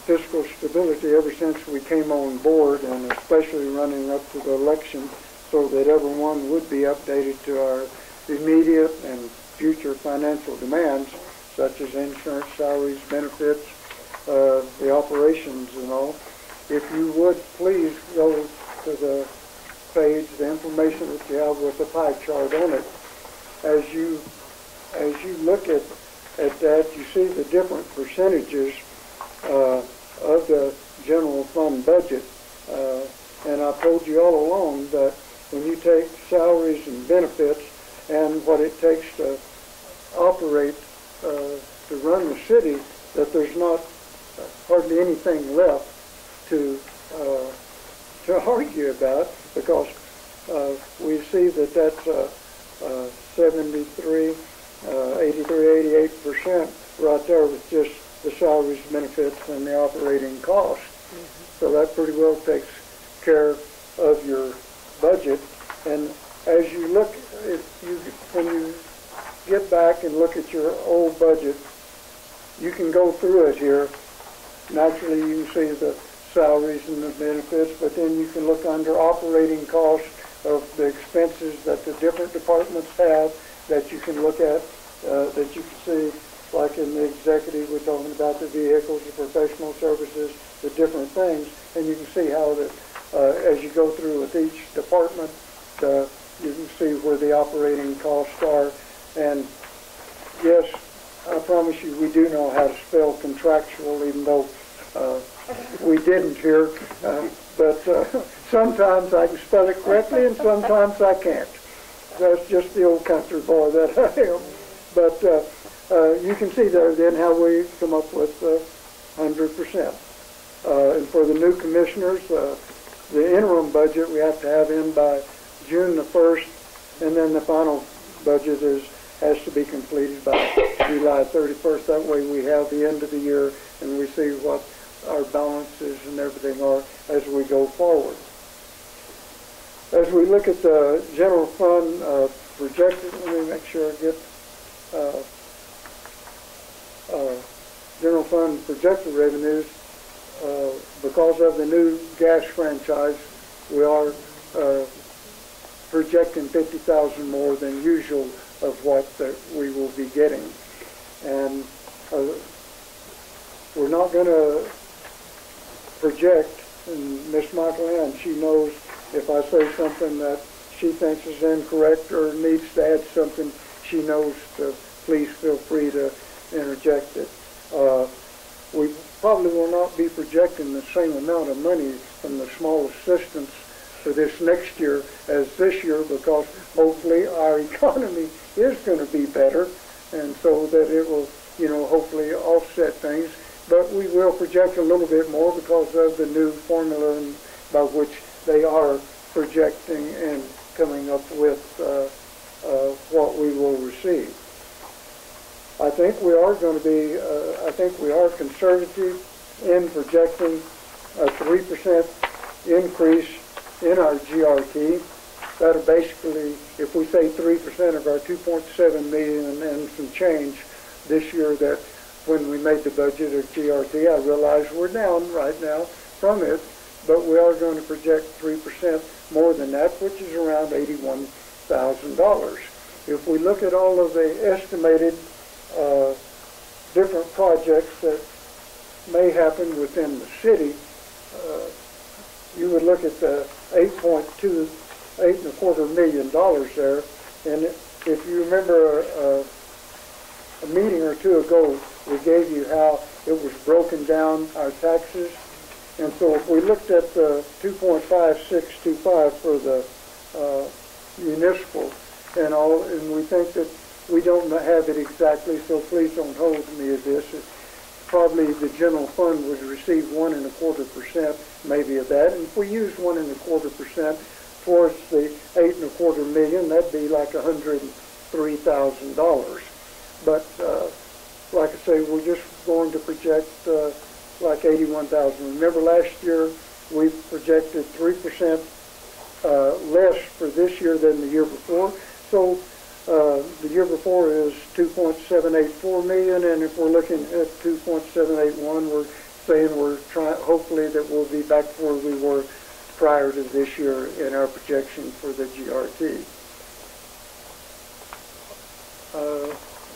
fiscal stability ever since we came on board, and especially running up to the election, so that everyone would be updated to our immediate and future financial demands, such as insurance, salaries, benefits, the operations and all. If you would please go to the page, the information that you have with the pie chart on it. As you look at that, you see the different percentages of the general fund budget. And I've told you all along that when you take salaries and benefits and what it takes to operate, to run the city, that there's not hardly anything left to argue about, because we see that that's 73, 83, 88% right there with just the salaries, benefits, and the operating costs. So that pretty well takes care of your budget. And as you look, when you get back and look at your old budget, you can go through it here. Naturally, you can see the salaries and the benefits, but then you can look under operating costs of the expenses that the different departments have that you can look at, that you can see, like in the executive, we're talking about the vehicles, the professional services, the different things, and you can see how that as you go through with each department, you can see where the operating costs are. And yes, I promise you, we do know how to spell contractual, even though we didn't here. But sometimes I can spell it correctly, and sometimes I can't. That's just the old country boy that I am. But you can see there then how we come up with 100%. And for the new commissioners, the interim budget we have to have in by June the 1st, and then the final budget has to be completed by July 31st. That way we have the end of the year and we see what our balances and everything are as we go forward. As we look at the general fund projected, let me make sure I get general fund projected revenues. Because of the new gas franchise, we are projecting 50,000 more than usual of what we will be getting. And we're not going to project, and Miss Michael Ann, she knows if I say something that she thinks is incorrect or needs to add something, she knows to please feel free to interject it. We probably will not be projecting the same amount of money from the small assistance for this next year as this year, because hopefully our economy is going to be better, and so that it will, hopefully offset things. But we will project a little bit more because of the new formula by which they are projecting and coming up with what we will receive. I think we are going to be, I think we are conservative in projecting a 3% increase in our GRT. That'll basically, if we say 3% of our 2.7 million and some change this year, that when we made the budget of GRT, I realize we're down right now from it, but we are going to project 3% more than that, which is around $81,000. If we look at all of the estimated different projects that may happen within the city, you would look at the $8.25 million there, and if you remember a meeting or two ago, we gave you how it was broken down, our taxes, and so if we looked at the 2.5625 for the municipal and all, and we think that we don't have it exactly, so please don't hold me to this. Probably the general fund would receive 1.25%, maybe of that. And if we use 1.25% towards the $8.25 million, that'd be like $103,000. But like I say, we're just going to project like $81,000. Remember last year we projected 3% less for this year than the year before. So the year before is $2.784 million, and if we're looking at 2.781, we're saying we're trying, hopefully that we'll be back where we were prior to this year in our projection for the GRT.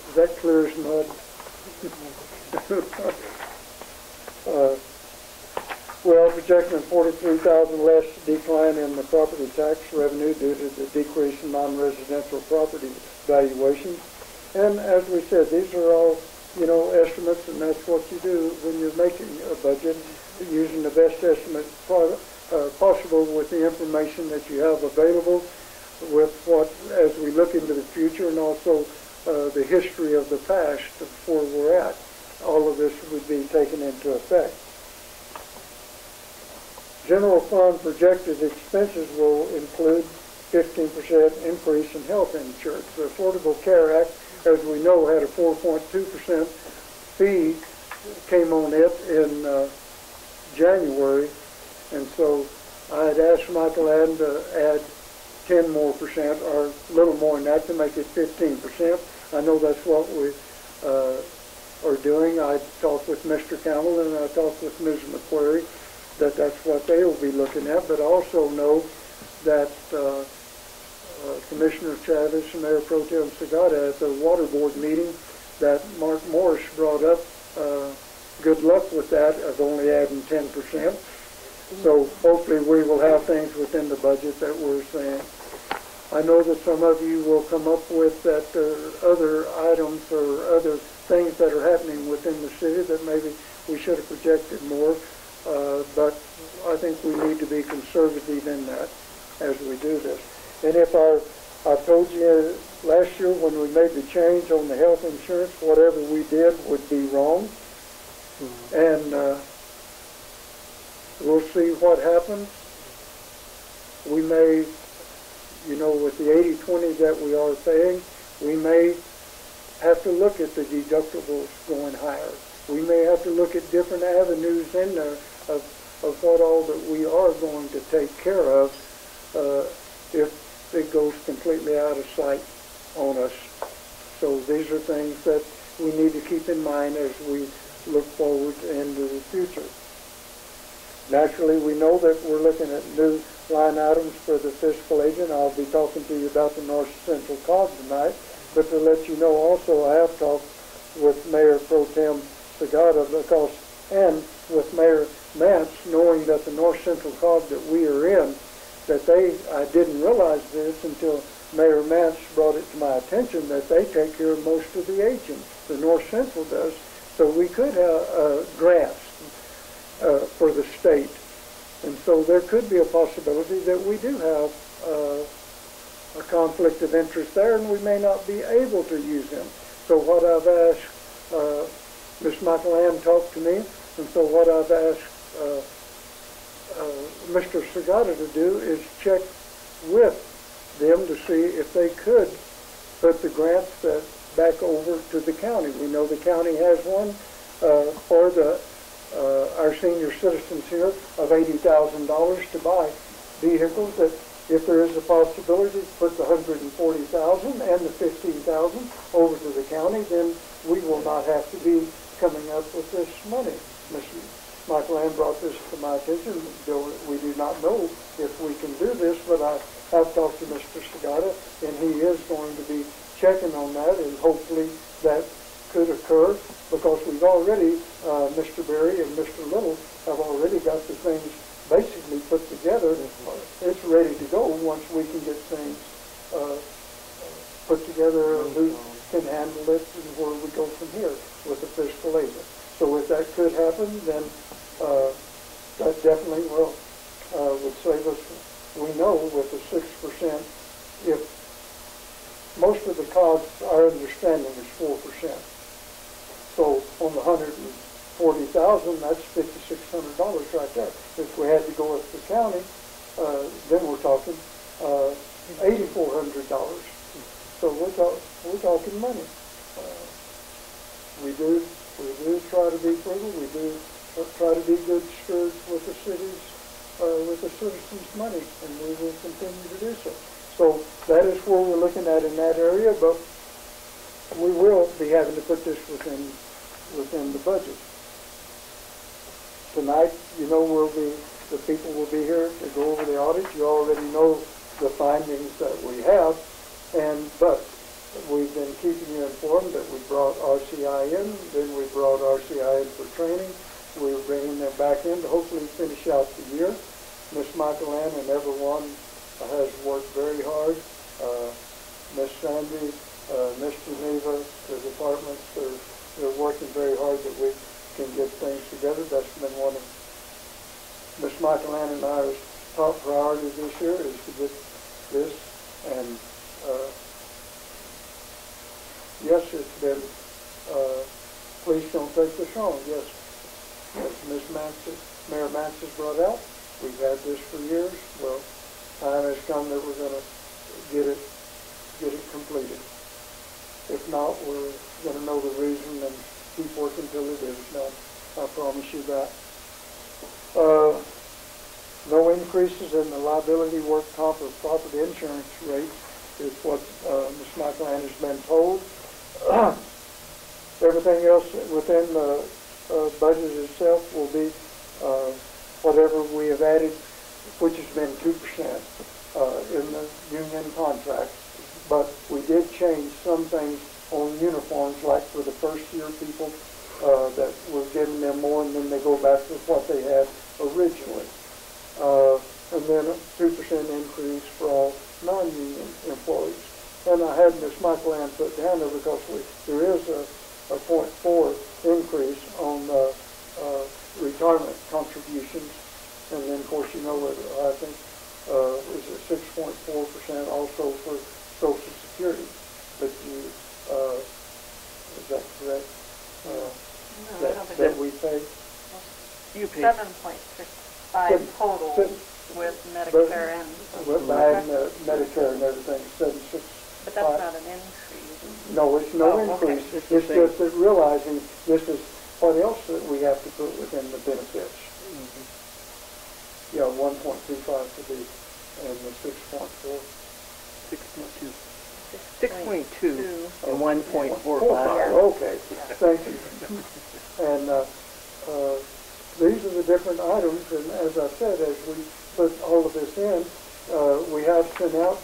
Is that clear as mud? Well, projecting 43,000 less decline in the property tax revenue due to the decrease in non-residential property valuations. And as we said, these are all, estimates, and that's what you do when you're making a budget, using the best estimate possible with the information that you have available, with what, as we look into the future, and also the history of the past of where we're at. All of this would be taken into effect. General fund projected expenses will include 15% increase in health insurance. The Affordable Care Act, as we know, had a 4.2% fee, came on it in January, and so I had asked Michael Adam to add 10 more percent, or a little more than that, to make it 15%. I know that's what we are doing. I talked with Mr. Campbell and I talked with Ms. McQuarrie that that's what they will be looking at, but I also know that Commissioner Chavez and Mayor Pro Tem Segata at the Water Board meeting that Mark Morris brought up, good luck with that of only adding 10%. So hopefully we will have things within the budget that we're saying. I know that some of you will come up with that other items or other things that are happening within the city that maybe we should have projected more, but I think we need to be conservative in that as we do this. And if I told you last year when we made the change on the health insurance, whatever we did would be wrong. And we'll see what happens. We may, with the 80-20 that we are paying, we may have to look at the deductibles going higher. We may have to look at different avenues in there of what all that we are going to take care of if it goes completely out of sight on us. So these are things that we need to keep in mind as we look forward into the future. Naturally, we know that we're looking at new line items for the fiscal agent. I'll be talking to you about the North Central COG tonight, but to let you know also, I have talked with Mayor Pro Tem Segata and with Mayor Mance, knowing that the North Central COG that we are in, that I didn't realize this until Mayor Mance brought it to my attention, that they take care of most of the agents. The North Central does. So we could have grants for the state. And so there could be a possibility that we do have a conflict of interest there, and we may not be able to use them. So what I've asked, Ms. Michael Ann talked to me, and so what I've asked Mr. Segata to do is check with them to see if they could put the grants back over to the county. We know the county has one for our senior citizens here of $80,000 to buy vehicles, that if there is a possibility to put the $140,000 and the $15,000 over to the county, then we will not have to be coming up with this money. Mr. Michael Ann brought this to my attention. We do not know if we can do this, but I have talked to Mr. Segata, and he is going to be checking on that, and hopefully that could occur, because we've already, Mr. Berry and Mr. Little have already got the things basically put together. It's ready to go once we can get things put together, who can handle it, and where we go from here with the fiscal agent. So if that could happen, then that definitely would save us. We know with the 6%, if most of the costs, our understanding is 4%. So on the $140,000, that's $5,600 right there. If we had to go with the county, then we're talking $8,400. So we're talking money. We do try to be frugal. We do try to be good stewards with the citizens' money, and we will continue to do so. So that is where we're looking at in that area, but we will be having to put this within the budget. tonight, you know, the people will be here to go over the audit. You already know the findings that we have, but we've been keeping you informed that we brought RCI in, then we brought RCI in for training. We're bringing them back in to hopefully finish out the year. Miss Michael Ann and everyone has worked very hard. Miss Sandy, Miss Geneva, the departments, they're working very hard that we can get things together. That's been one of Miss Michael Ann and I's top priorities this year, is to get this. And yes, it's been, please don't take this wrong. Yes, as Miss Mansis, Mayor Mansis brought out, we've had this for years. Well, time has come that we're going to get it completed. If not, we're going to know the reason and keep working till it is done. I promise you that. No increases in the liability, work comp, or property insurance rates is what Ms. Michael Ann has been told. Everything else within the budget itself will be whatever we have added, which has been 2% in the union contract. But we did change some things on uniforms, like for the first year people, that we're giving them more, and then they go back to what they had originally. And then a 2% increase for all non-union employees. And I had Ms. Michael Ann put down there because there is a 0.4 increase on retirement contributions. And then, of course, you know what I think is a 6.4% also for Social Security. But is that correct? No, that we pay? You pay 7.65 total with Medicare and Medicare and everything, 7.6. But that's not an increase. No, it's no increase. Okay. It's just that realizing this is what else that we have to put within the benefits. Mm-hmm. Yeah, 1.25 to be, and the 6.4. 6.2. 6.2 and 1.45. Okay, thank you. And these are the different items, and as I said, as we put all of this in, we have sent out,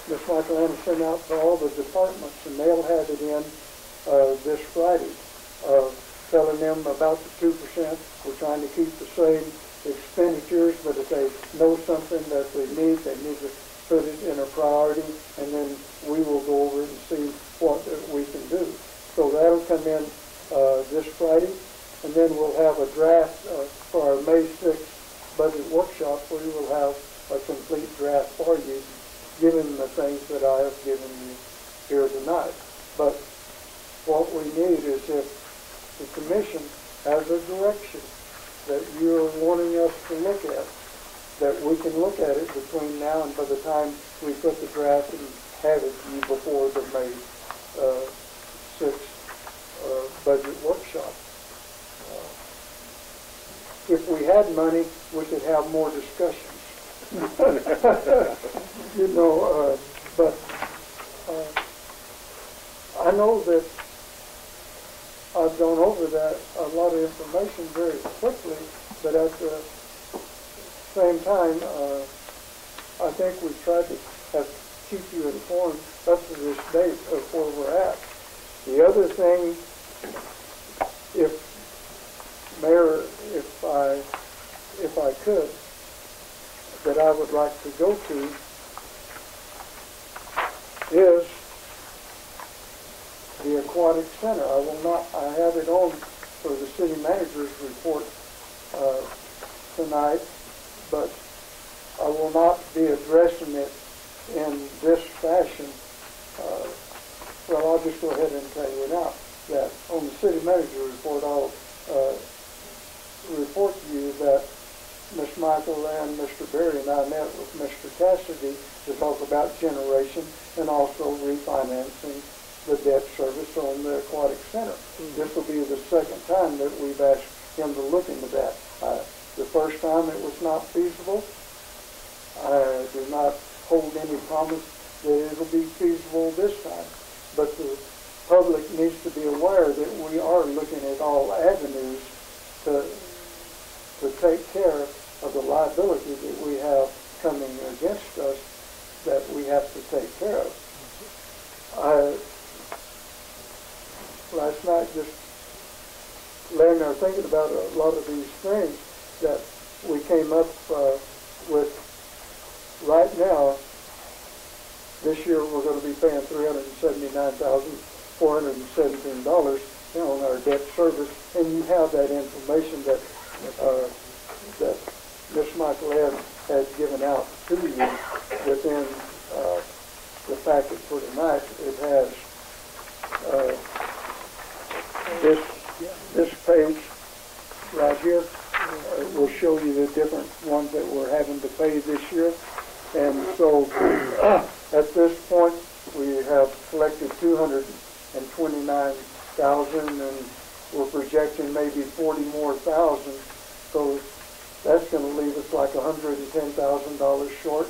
Ms. Michael Ann sent out to all the departments, and they'll have it in this Friday, telling them about the 2%. We're trying to keep the same expenditures, but if they know something that they need to put it in a priority, and then we will go over it and see what we can do. So that'll come in this Friday, and then we'll have a draft for our May 6th budget workshop, where we will have a complete draft for you, given the things that I have given you here tonight. But what we need is, if the commission has a direction that you're wanting us to look at, that we can look at it between now and by the time we put the draft and have it to you before the May 6th budget workshop. If we had money, we could have more discussions. You know, but I know that I've gone over that a lot of information very quickly, but at the same time, I think we've tried to keep you informed up to this date of where we're at. The other thing, Mayor, if I could, that I would like to go to is the Aquatic Center. I have it on for the city manager's report tonight, but I will not be addressing it in this fashion. Well, I'll just go ahead and tell you now that on the city manager report, I'll report to you that Ms. Michael and Mr. Berry and I met with Mr. Cassidy to talk about generation and also refinancing the debt service on the Aquatic Center. Mm-hmm. This will be the second time that we've asked him to look into that. The first time it was not feasible. I do not hold any promise that it will be feasible this time. But the public needs to be aware that we are looking at all avenues to take care of the liability that we have coming against us that we have to take care of. Last night, just laying there thinking about a lot of these things that we came up with. Right now, this year we're going to be paying $379,417 on our debt service, and you have that information that that Ms. Michael has given out to you within the packet for tonight. It has this page right here will show you the different ones that we're having to pay this year. And so at this point, we have collected $229,000, and we're projecting maybe 40 more thousand. So that's going to leave us like $110,000 short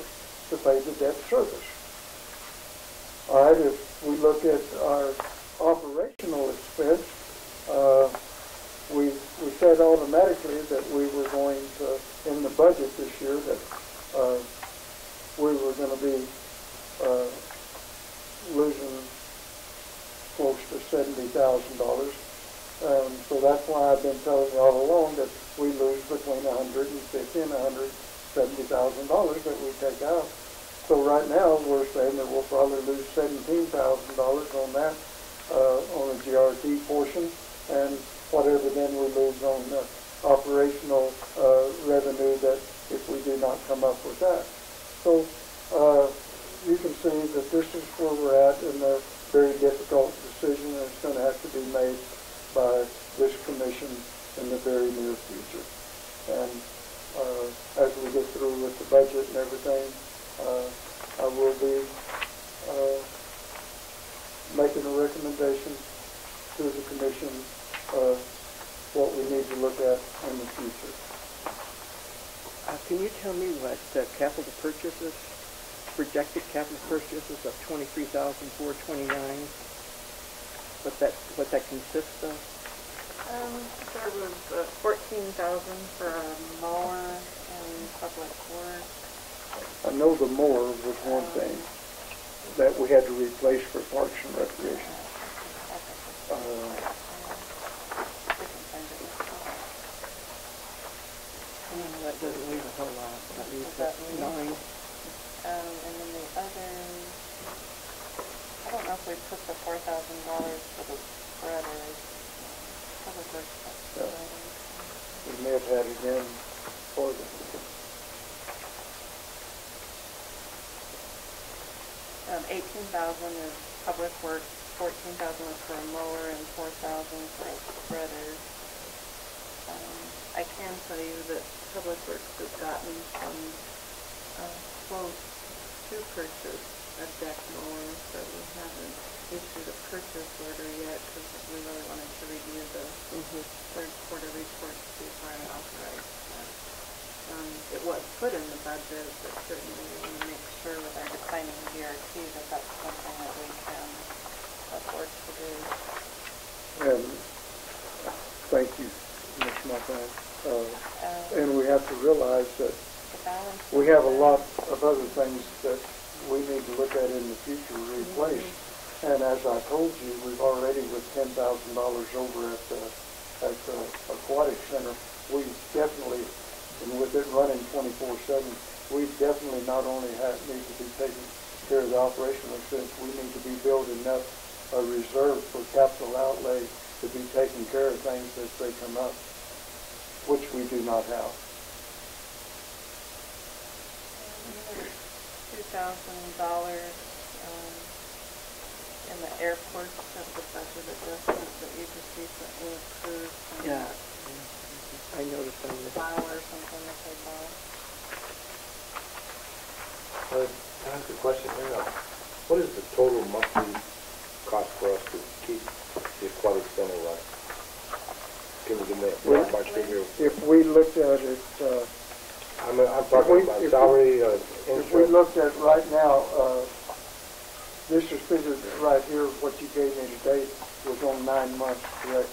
to pay the debt service. All right, if we look at our operational expense, we said automatically that we were going to, in the budget this year, that we were going to be losing close to $70,000. So that's why I've been telling you all along that we lose between $150,000 and $170,000 that we take out. So right now we're saying that we'll probably lose $17,000 on that, on the GRT portion, and whatever then we lose on the operational revenue that if we do not come up with that. So you can see that this is where we're at in a very difficult decision, and it's going to have to be made by this commission in the very near future. And as we get through with the budget and everything, I will be making a recommendation to the commission what we need to look at in the future. Can you tell me what capital purchases, projected capital purchases of $23,429, what that consists of? There was $14,000 for a mower and public works. I know the mower was one thing that we had to replace for Parks and Recreation. That doesn't leave a whole lot. That leaves that 9. And then the other, I don't know if we put the $4,000 for the spreaders. Probably the spreaders. We may have had it in for the... 18,000 is public works, 14,000 is for a mower, and 4,000 for a spreader. I can tell you that public works has gotten some quotes to purchase a deck mower, but we haven't issued a purchase order yet because we really wanted to review the third quarter report before I authorized that. It was put in the budget, but certainly we want to make sure with our declining GRT that that's something that we can afford to do. And thank you, Ms. Montana. And we have to realize that we have a lot of other things that we need to look at in the future to replace. And as I told you, we've already, with $10,000 over at the Aquatic Center, we definitely, and with it running 24/7, we definitely not only need to be taking care of the operational expense, we need to be building up a reserve for capital outlay to be taking care of things as they come up, which we do not have. $2,000 in the airport of the budget adjustment that you just recently approved. Yeah, I noticed on the file or something that they bought. Can I ask a question here? What is the total monthly cost for us to keep the Aquatic Center running? Can you give me a ballpark figure? If we looked at it, I'm talking about salary, if we looked at right now, this is figured right here, what you gave me today was on 9 months, correct?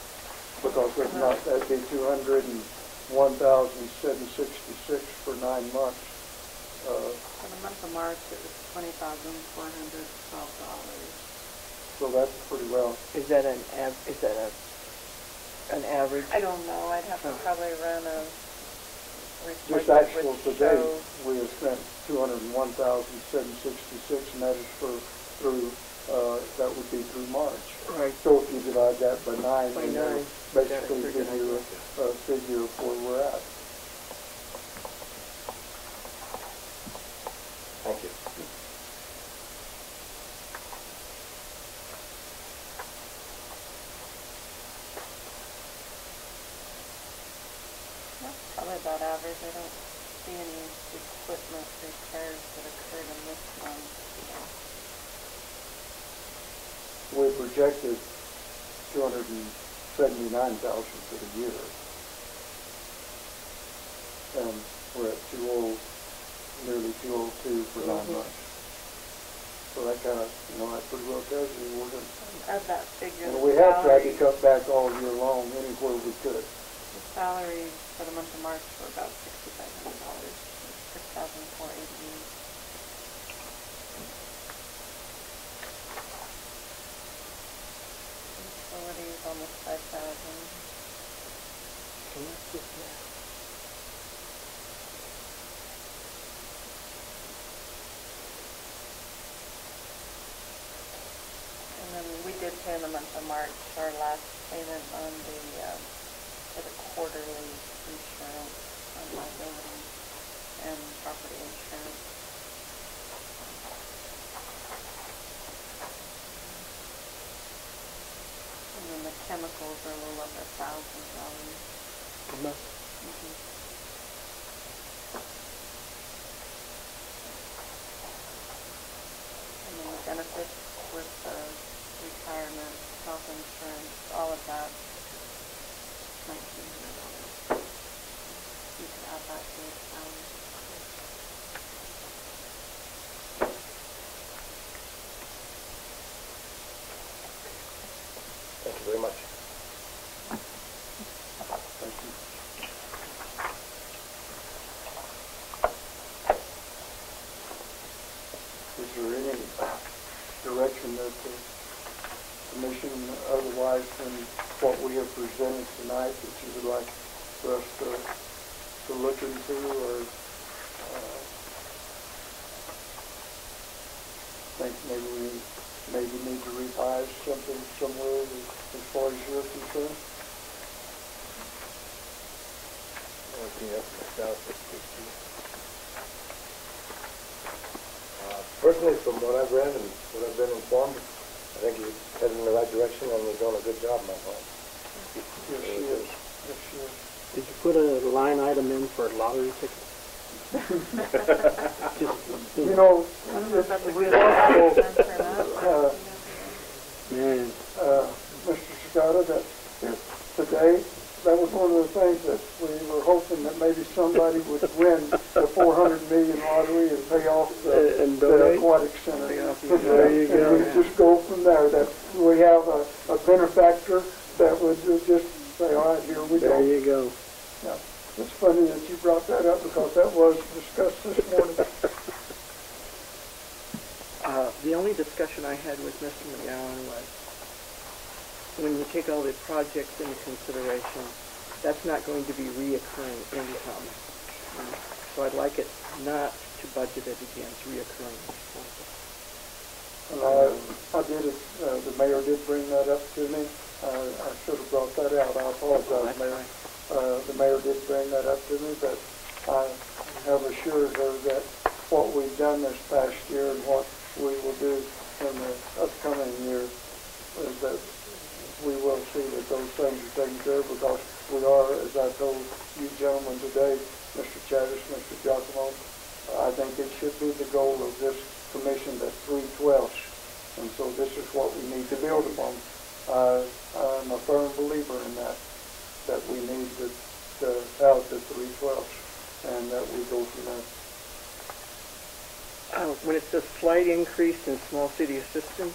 Because if not, that'd be $200,000, and $1,766 for 9 months. For the month of March, it was $20,412. So that's pretty well. Is that an average? I don't know, I'd have to probably run a report Just that actual would today, show. we have spent $201,766, and that is through, that would be through March. Right. So if you divide that by 9, By then 9, that'll basically you got a give you a figure of where we're at. Thank you. That's probably about average. I don't see any equipment repairs that occurred in this one. We projected $279,000 for the year. And we're at nearly 202 for 9 months. So that kind of, that pretty well tells you we're going to. Of that figure, And the we have tried to salary- cut back all year long anywhere we could. The salaries for the month of March were about $6,500, $6,488. Utilities almost 5,000. And then we did pay in the month of March our last payment on for the quarterly insurance on liability and property insurance. And then the chemicals are a little over $1,000. And then the benefits with the retirement, health insurance, all of that, $1,900. You could add that to your salary. Thank you very much. Thank you. Is there any direction that the commission, otherwise than what we have presented tonight, that you would like for us to look into, or think maybe we need to revise something somewhere as far as you're concerned? Personally, from what I've read and what I've been informed, I think he's headed in the right direction and he's doing a good job, my friend. Yes, she is. Yes, she is. Did you put a line item in for lottery tickets? You know, it's That's a good remarkable, answer, that. Man, Mr. Scott, that today, that was one of the things that we were hoping that maybe somebody would win the 400 million lottery and pay off And the donate? Aquatic Center. There you go. And we just go from there, that we have a benefactor that would just say, all right, here we go. there you go. Yeah. It's funny that you brought that up because that was discussed this morning. The only discussion I had with Mr. McGowan was, when you take all the projects into consideration, that's not going to be reoccurring income. So I'd like it not to budget it against reoccurring expenses. I did, the mayor did bring that up to me. I should have brought that out. I apologize, Mayor. The mayor did bring that up to me, but I have assured her that what we've done this past year and what we will do in the upcoming year is that we will see that those things are taken care of, because we are, as I told you gentlemen today, Mr. Chavez, Mr. Giacomo, I think it should be the goal of this commission that 3/12. And so this is what we need to build upon. I'm a firm believer in that we need to have the 3/12, and that we go from there. When it says slight increase in small city assistance,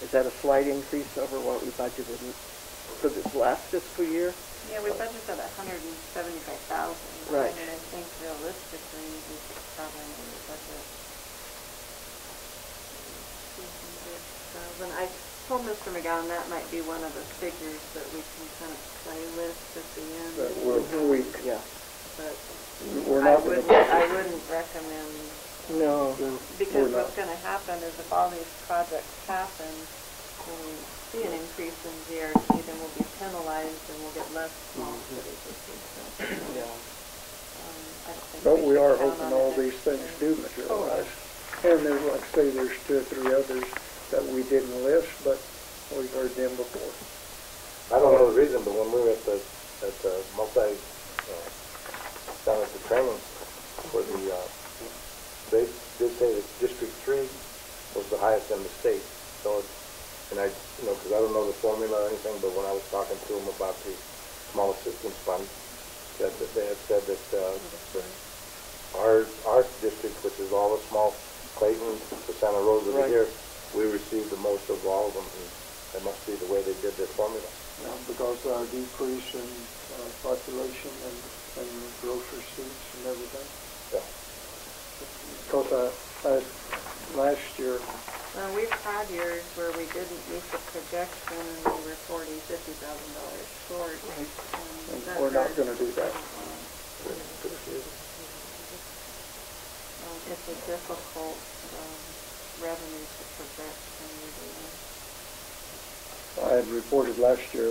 is that a slight increase over what we budgeted for this last fiscal year. Yeah, we budgeted $175,000. Right. I mean, I think realistically, we could probably maybe budget 200,000. I told Mr. McGowan that might be one of the figures that we can kind of play with at the end. That we'll tweak. Yeah. But We're I not wouldn't, gonna. I wouldn't recommend, No. because We're not. what's gonna happen is if all these projects happen, when we see an increase in GRT, then we'll be penalized and we'll get less small cities. Yeah. I don't think But we should are count hoping on all it these next things year. do materialize. And there's, like I say, there's 2 or 3 others that we didn't list, but we've heard them before. I don't know the reason, but when we were at the down at the training for the, they did say that District 3 was the highest in the state. So, and I, because I don't know the formula or anything, but when I was talking to them about the small assistance fund, that they had said that our district, which is all the small Clayton to Santa Rosa over Right. here, we received the most of all of them, and that must be the way they did their formula. Because of our decrease in population and gross receipts and everything. Yeah. Because last year, We've had years where we didn't meet the projection and we were $50,000 short. and that we're not hurts. going to do that. It's a difficult revenue to project when you're doing it. I had reported last year,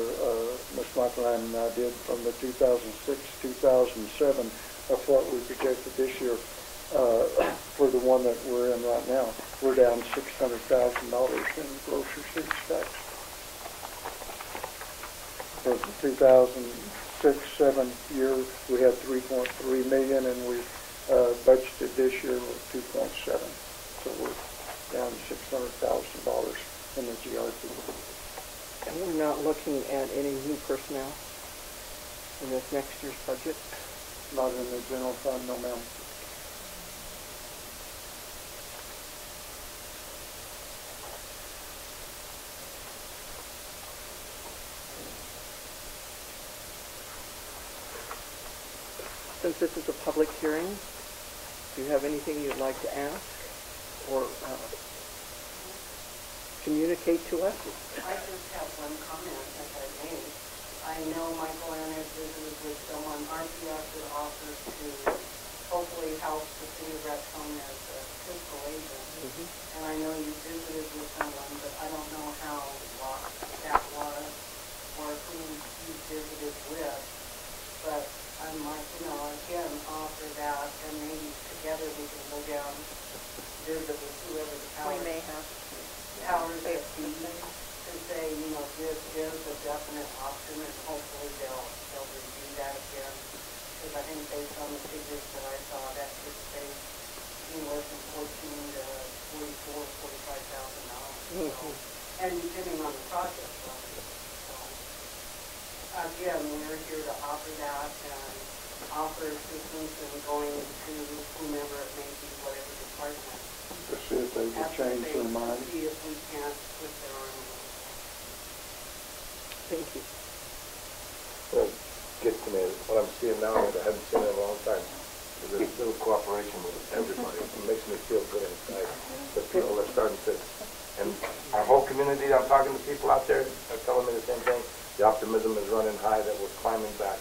Ms. McElhan and I did from the 2006-2007 of what we projected this year for the one that we're in right now. We're down $600,000 in gross receipts tax. For the 2006-07 year, we had 3.3 million, and we budgeted this year with 2.7. So we're down $600,000 in the GRP. And we're not looking at any new personnel in this next year's budget? Not in the general fund, no ma'am. Since this is a public hearing, do you have anything you'd like to ask or communicate to us? I just have one comment that I made. I know Michael Ann has visited with someone. RPS has offered to hopefully help the city of Raton as a fiscal agent. And I know you visited with someone, but I don't know how that was or who you visited with. But I might, again, offer that, and maybe together we can go down, visit with whoever the We may have powers that be, to say, this is a definite option, and hopefully they'll review that again. Because I think based on the figures that I saw, that could save anywhere from $14,000 to $45,000. And depending on the project, so again, we're here to offer that and offer assistance in going to whomever it may be, whatever department. To see if they will change their mind. See if we can't put their arm around it. Thank you. Well, it gets to me, what I'm seeing now that I haven't seen in a long time, is this little cooperation with everybody. It makes me feel good inside. The people are starting to, and our whole community, I'm talking to people out there, they're telling me the same thing. The optimism is running high that we're climbing back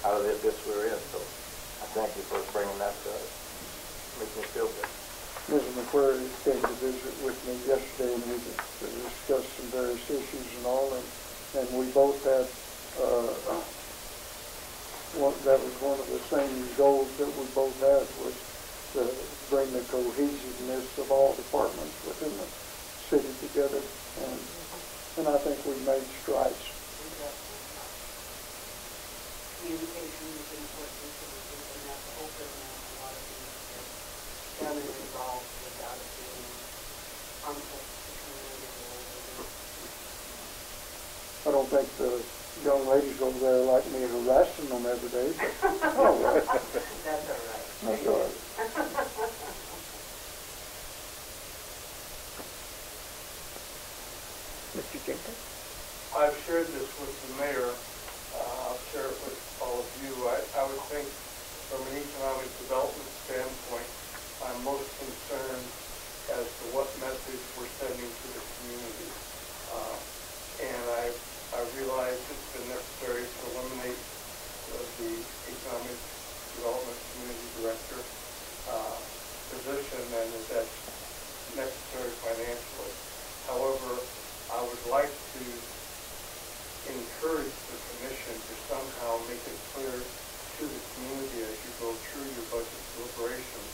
out of the abyss we're in. So I thank you for bringing that to us. It makes me feel good. Mrs. McQuarrie came to visit with me yesterday, and we discussed some various issues and all, and we both had, that was one of the same goals that we both had, was to bring the cohesiveness of all departments within the city together, and I think we made strides. Communication is important, so we can have open and a lot of things get done and resolved without it being conflict between individuals. I don't think the young ladies over there like me harassing them every day, but all right. That's all right. That's all right. Mr. Jenkins? I've shared this with the mayor. I'll share it with all of you. I would think from an economic development standpoint, I'm most concerned as to what message we're sending to the community. And I realize it's been necessary to eliminate the economic development community director position, and that's necessary financially. However, I would like to encourage the commission to somehow make it clear to the community as you go through your budget deliberations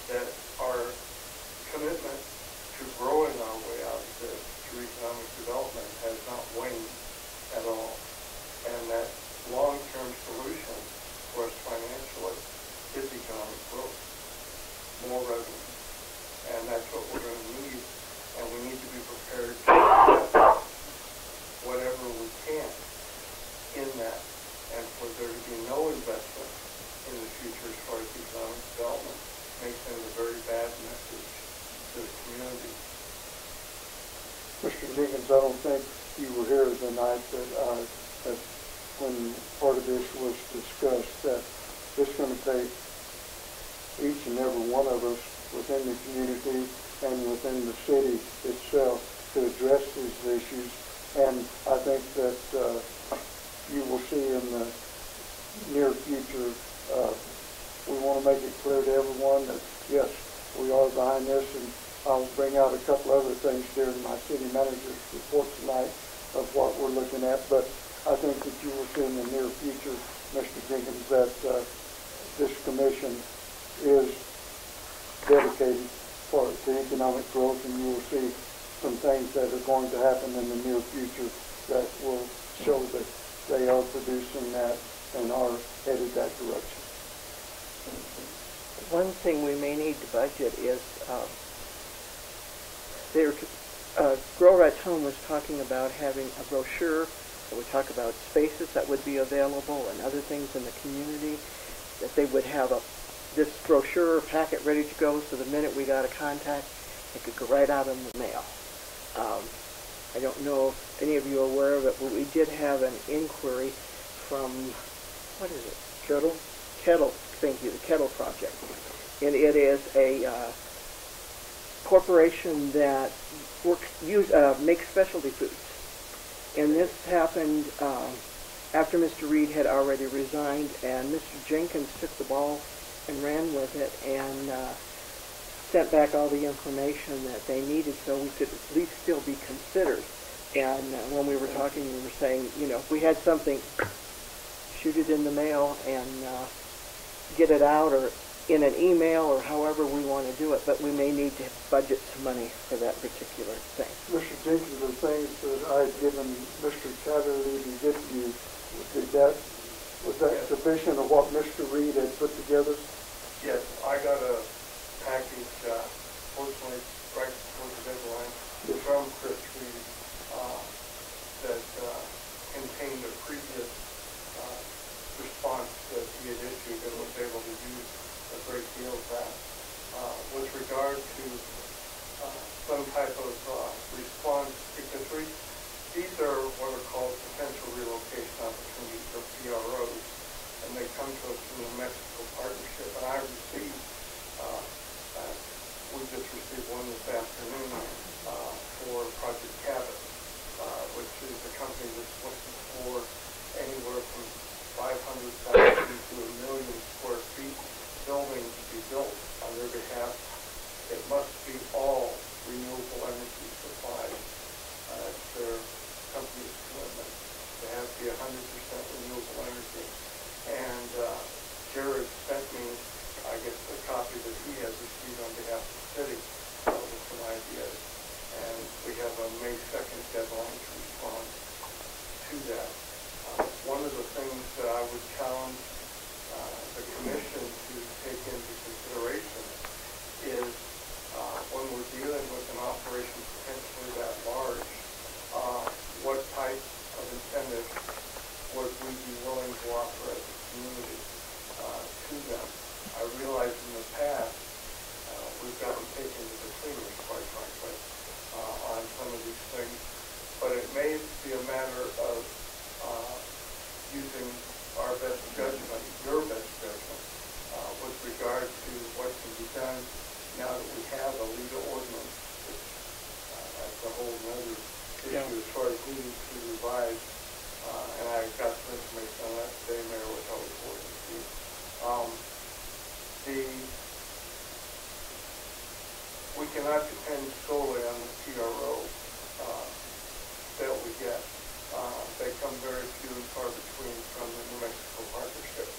that our commitment to growing our way out of this through economic development has not waned at all, and that long-term solution for us financially is economic growth, more revenue, and that's what we're going to need, and we need to be prepared to invest whatever we can in that, and for there to be no investment in the future as far as economic development may send a very bad message to the community. Mr. Jenkins, I don't think you were here tonight, that when part of this was discussed, that it's going to take each and every one of us within the community and within the city itself to address these issues. And I think that you will see in the near future, we want to make it clear to everyone that, yes, we are behind this, and I'll bring out a couple other things during my city manager's report tonight of what we're looking at. But I think that you will see in the near future, Mr. Jenkins, that this commission is dedicated to economic growth, and you will see some things that are going to happen in the near future that will show that they are producing that and are headed that direction. One thing we may need to budget is Raton was talking about having a brochure that would talk about spaces that would be available and other things in the community, that they would have this brochure packet ready to go, so the minute we got a contact, it could go right out in the mail. I don't know if any of you are aware of it, but we did have an inquiry from, what is it? Kettle, thank you, the Kettle Project. And it is a corporation that makes specialty foods. And this happened after Mr. Reed had already resigned, and Mr. Jenkins took the ball and ran with it and sent back all the information that they needed so we could at least still be considered. And when we were talking, we were saying, if we had something, shoot it in the mail and get it out, or in an email, or however we want to do it, but we may need to budget some money for that particular thing. Mr. Jenkins, the things that I had given Mr. Chatterley to get you, was that sufficient of what Mr. Reed had put together? Yes, I got a package, fortunately, right before the deadline, from Chris Reed that contained a previous response that he had issued and was able to use a great deal of that. With regard to some type of response, because these are what are called potential relocation opportunities, or PROs, and they come to us from the Mexico Partnership. And I received, we just received one this afternoon for Project it to be a matter of using our best judgment, your best judgment, with regard to what can be done now that we have a legal ordinance. That's a whole other issue as far as needing to revise. And I got some information on that today, Mayor, which I was forward to see. We cannot depend solely on the PRO that we get. They come very few and far between from the New Mexico Partnership.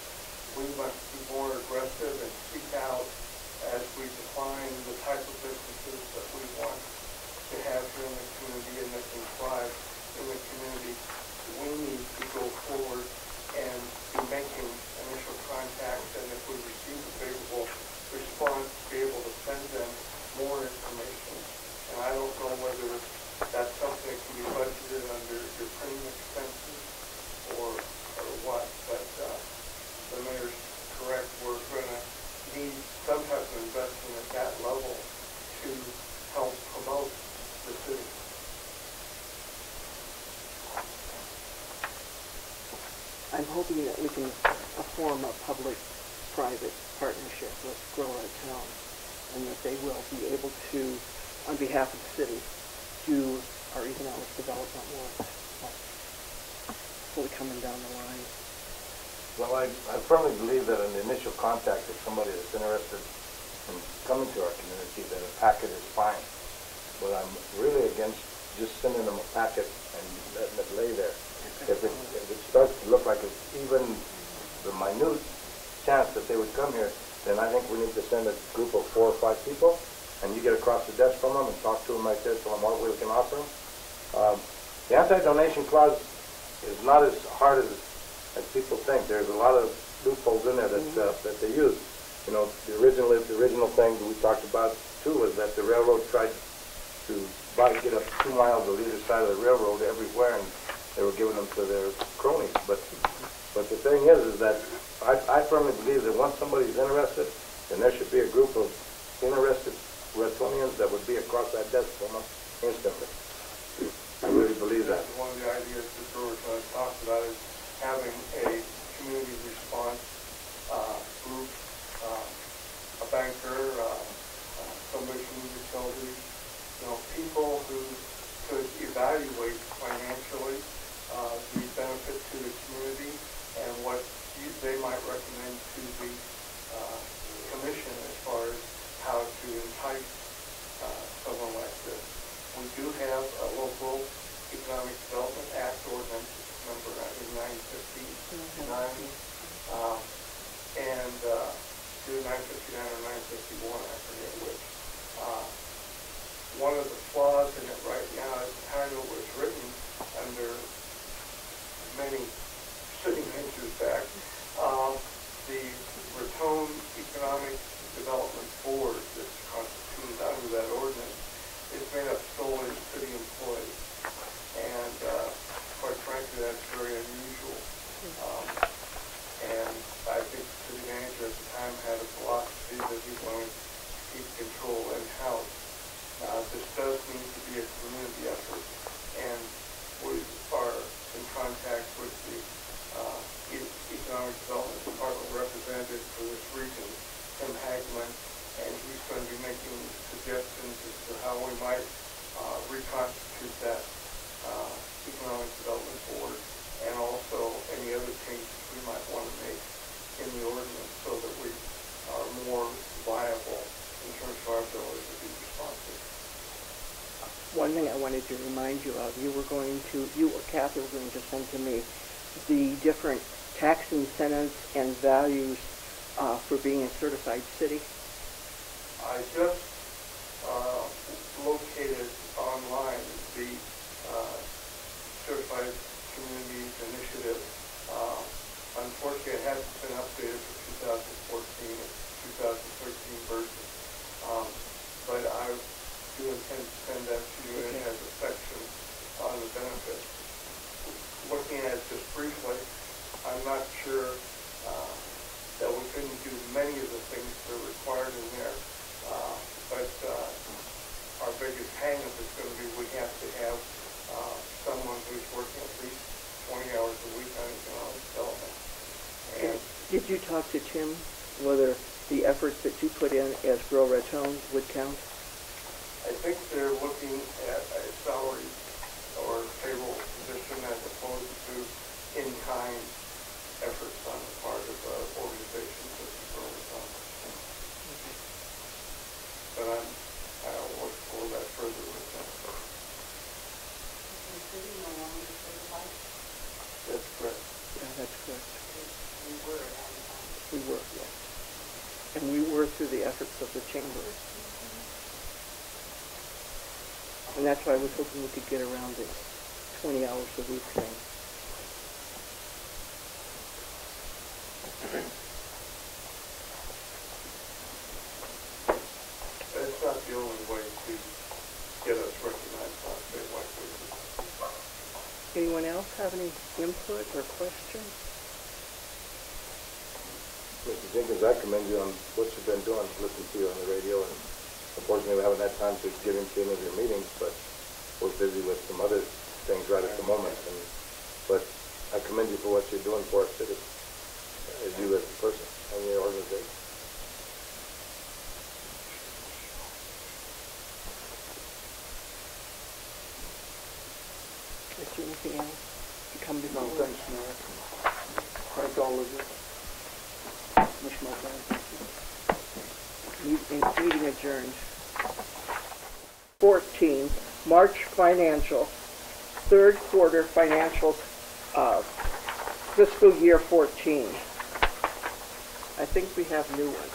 We must be more aggressive and speak out as we define the type of businesses that we want to have here in the community and that can thrive in the community. We need to go forward and be making initial contacts, and if we receive a favorable response, be able to send them more information. And I don't know whether that's something that can be budgeted under your printing expenses or what, but the mayor's correct. We're going to need some type of investment at that level to help promote the city. I'm hoping that we can form a public-private partnership with Grow Raton, and that they will be able to, on behalf of the city, do our economic development work. Hopefully coming down the line. Well, I firmly believe that in the initial contact, if somebody is interested in coming to our community, that a packet is fine. But I'm really against just sending them a packet and letting it lay there. If it starts to look like it's even the minute chance that they would come here, then I think we need to send a group of 4 or 5 people, and you get across the desk from them and talk to them right there, tell them what we can offer them. The anti-donation clause is not as hard as people think. There's a lot of loopholes in there that they use. You know, the original thing that we talked about too was that the railroad tried to get up 2 miles on either side of the railroad everywhere, and they were giving them to their cronies. But the thing is that I firmly believe that once somebody's interested, then there should be a group of interested Ratonians that would be across that desk from them instantly. I really believe that. One of the ideas that George talked about is having a community response group, a banker, somebody from utilities, people who could evaluate financially the benefit to the community and what they might recommend to the commission as far as how to entice someone like this. We do have a local Economic Development Act ordinance, number 959, and 959 or 951, I forget which. One of the flaws in it right now is the time it was written under many city managers back. The Raton Economic Development Board that's constituted under that ordinance is made up solely of city employees. And quite frankly, that's very unusual. And I think the city manager at the time had a philosophy that he wanted to keep control in-house. This does need to be a community effort, and we are in contact with the Economic Development Department representative for this region, Tim Hagman, and he's going to be making suggestions as to how we might reconstitute that Economic Development Board, and also any other changes we might want to make in the ordinance so that we are more viable in terms of our ability to be responsive. One thing I wanted to remind you of, you or Kathy were going to send to me the different tax incentives and values for being a certified city. I just located online the Certified Communities Initiative. Unfortunately, it hasn't been updated for 2014 and 2013 version. But I do intend to send that to you, and it has a section on the benefits. Looking at it just briefly, I'm not sure that we couldn't do many of the things that are required in there, but our biggest hang-up is going to be we have to have someone who Did you talk to Tim whether the efforts that you put in as Grow Raton would count? I think they're looking at a salary or payroll position as opposed to in-kind efforts on the part of organizations that you grow with on. But I'll look for that further with them. The city no longer certified. That's correct. Yeah, that's correct. We were at the time. We were, yes. And we were through the efforts of the chamber. And that's why I was hoping we could get around the 20 hours a week thing. It's not the only way to get us recognized on a statewide basis. Anyone else have any input or questions? Mr. Jenkins, I commend you on what you've been doing, listening to you on the radio, and unfortunately we haven't had time to get into any of your meetings, but we're busy with some other things right at the moment. But I commend you for what you're doing for our city, as you as a person and your organization. Is there anything else to come No, before? thanks, Mayor. That's all of it. Mr. McLean. Meeting adjourned. 14, March financial, third quarter financials, fiscal year 14. I think we have new ones.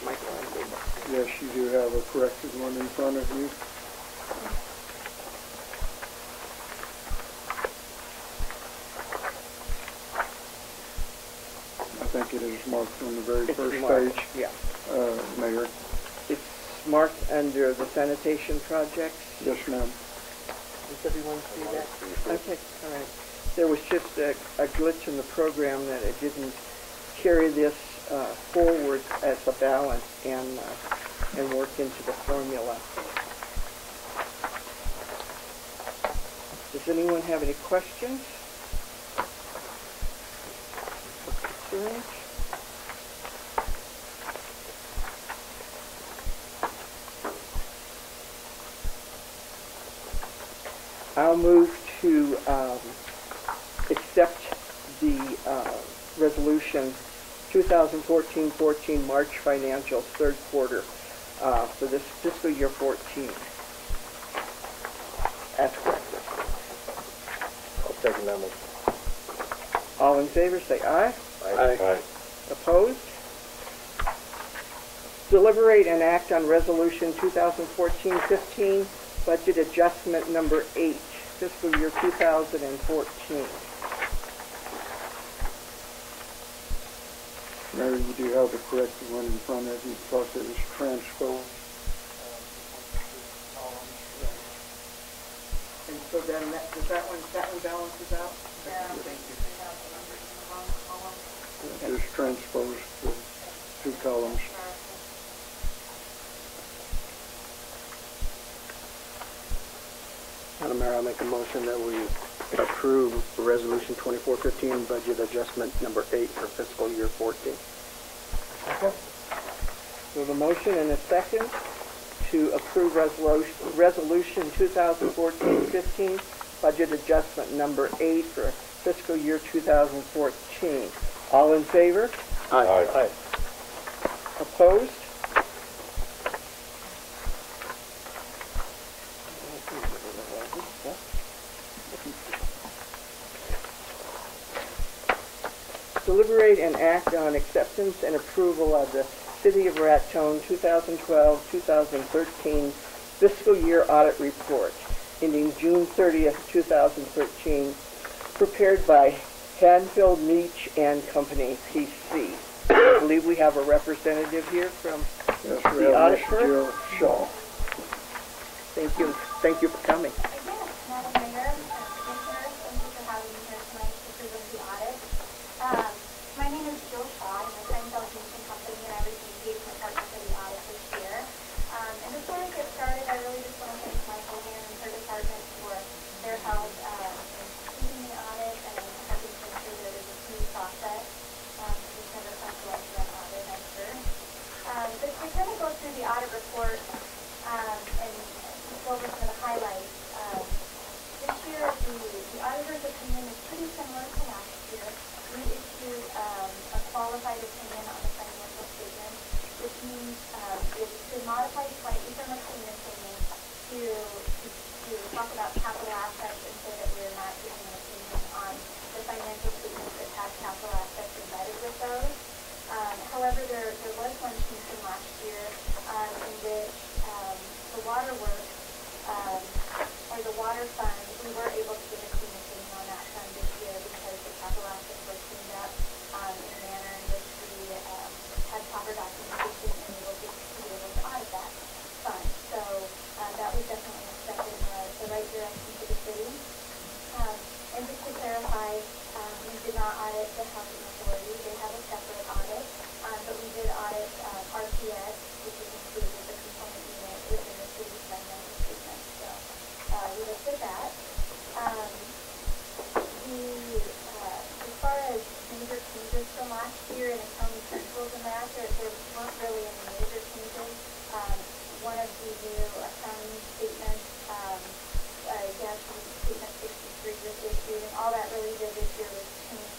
Michael, I think. Yes, you do have a corrected one in front of you. I think it is marked on the very It's first marked, page, yeah. Mayor. It's marked under the sanitation projects. Yes, ma'am. Does everyone see that? Okay, all right. There was just a glitch in the program that it didn't carry this forward as a balance and work into the formula. Does anyone have any questions? Concerns? I'll move to accept the resolution 2014-14 March financials, third quarter, for this fiscal year 14. As corrected. I'll second that motion. All in favor, say aye. Aye. Opposed? Deliberate and act on resolution 2014-15, budget adjustment number 8, fiscal year 2014. Mayor, you do have the corrected one in front of you because it was transposed. And so then does that one balances out? Yeah. Thank you. Just transposed the two columns. Madam Mayor, I'll make a motion that we approve Resolution 2415, budget adjustment number 8 for fiscal year 14. Okay. So the motion and a second to approve resolution 2014-15, budget adjustment number 8 for fiscal year 2014. All in favor? Aye. Opposed? Deliberate and act on acceptance and approval of the City of Raton 2012-2013 fiscal year audit report ending June 30th, 2013, prepared by Hanfield, Meach and Company, PC. I believe we have a representative here from Yes, we the have audit Ms. firm. Jill Shaw. Thank you. Thank you for coming. Madam Mayor, Commissioners, thank you for having me here tonight to present the audit. My name is Jill Shaw, I'm with Raton Company, and I was the engagement partner for the audit this year. And before we get started, I really just want to thank Michael and her department for their help leading the audit and helping to ensure that it is a smooth process. I just have the auditor's opinion is pretty similar to last year. We issued a qualified opinion on the financial statement, which means it's been modified slightly from a clean opinion to talk about capital assets and say that we're not giving an opinion on the financial statements that have capital assets embedded with those. However, there was one change from last year in which the water works, or the water fund, we were able to get a clean opinion on that fund this year because the capital assets were cleaned up in a manner in which we had proper documentation and able to be able to audit that fund. So that was definitely a step in the right direction for the city. And just to clarify, we did not audit the housing authority. They have a separate audit, but we did audit RPS, which is included as a component unit within the city's financial statement. So we looked at that. As far as major changes from last year in accounting principles and that, there weren't really any major changes. One of the new accounting statements, gas statement 63 was issued, and all that really did this year was change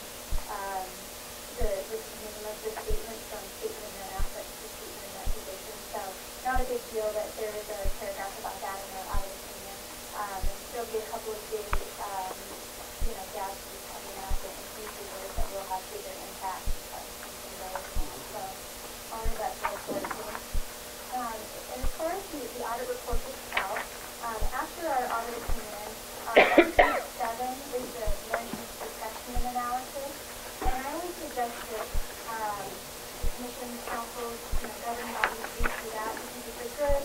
the name of the statement from statement of net assets to statement of net position. So not a big deal that there is a paragraph about that in our audit opinion. And still be a couple of big, gas use coming up and future years that will have bigger impact in those. So all of that very closely. And as far as the audit report itself, after our audit opinion, page 7 is the management discussion and analysis. And I always suggest that commission, councils, governing bodies read through that because it's a good,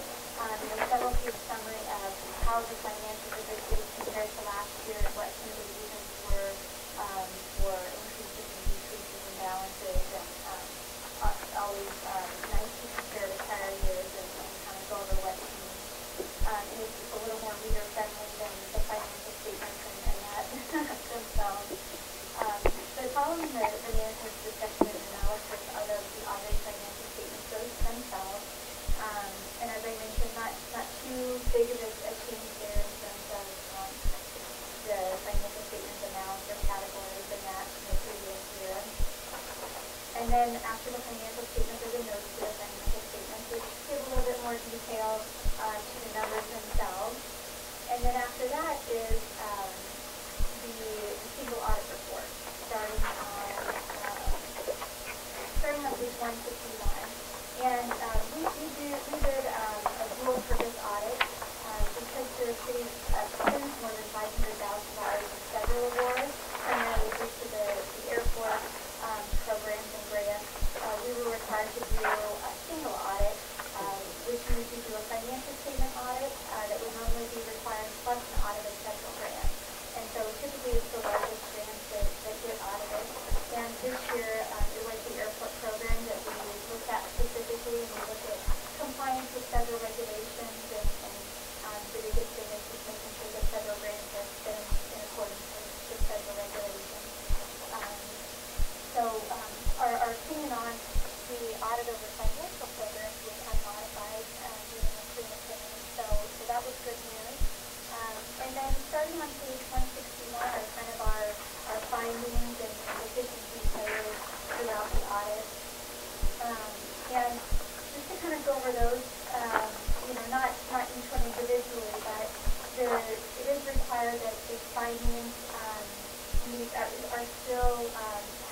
several-page summary of how the financials of the city compared to last year and what some of the reasons were for increases and decreases in balances. And always nice to compare to prior years and kind of go over what changed. And it's a little more reader-friendly than the financial statements and that themselves. But following the management's discussion and analysis of the audited financial statements themselves, and as I mentioned, not too big of a change there in terms of the financial statements amounts or categories and that from the previous year. And then after the financial statements, there's a note to the financial statements, which give a little bit more detail to the numbers themselves. And then after that is the single audit report, starting on page 151. And we did a dual purpose audit because the city spends more than $500,000 in federal awards, primarily due to the airport programs and grants. We were required to do a single audit, which means we do a financial statement audit that would normally be required, plus an audit of federal grants. And so typically it's the largest grants that get audited. And this year it was the airport program that we looked at specifically, and we looked at compliance with federal regulations, and the biggest thing is just making sure that federal grants are spent in accordance with federal regulations. So our opinion on the audit over financial programs was unmodified during the clean opinion, so that was good news. And then starting on page 161 are kind of our findings and deficiencies noted throughout the audit. And just to kind of go over those, not each one individually, but it is required that the findings are still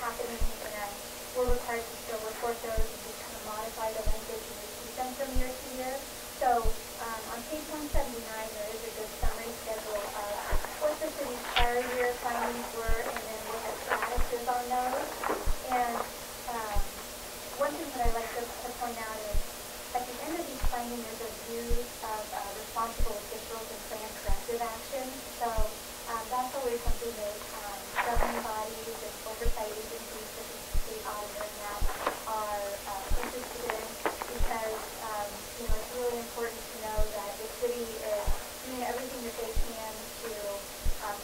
happening, and we're required to still report those and just kind of modify the language and repeat them from year to year. So on page 179, there is a good summary schedule of what the city's prior year findings were and then what the status is on those. And one thing that I like to point out is at the end of each finding, there's a view of responsible officials and planned corrective action. So that's always something that governing bodies and oversight agencies such as the state auditor and that are interested in, because it's really important to know that the city is doing everything that they can to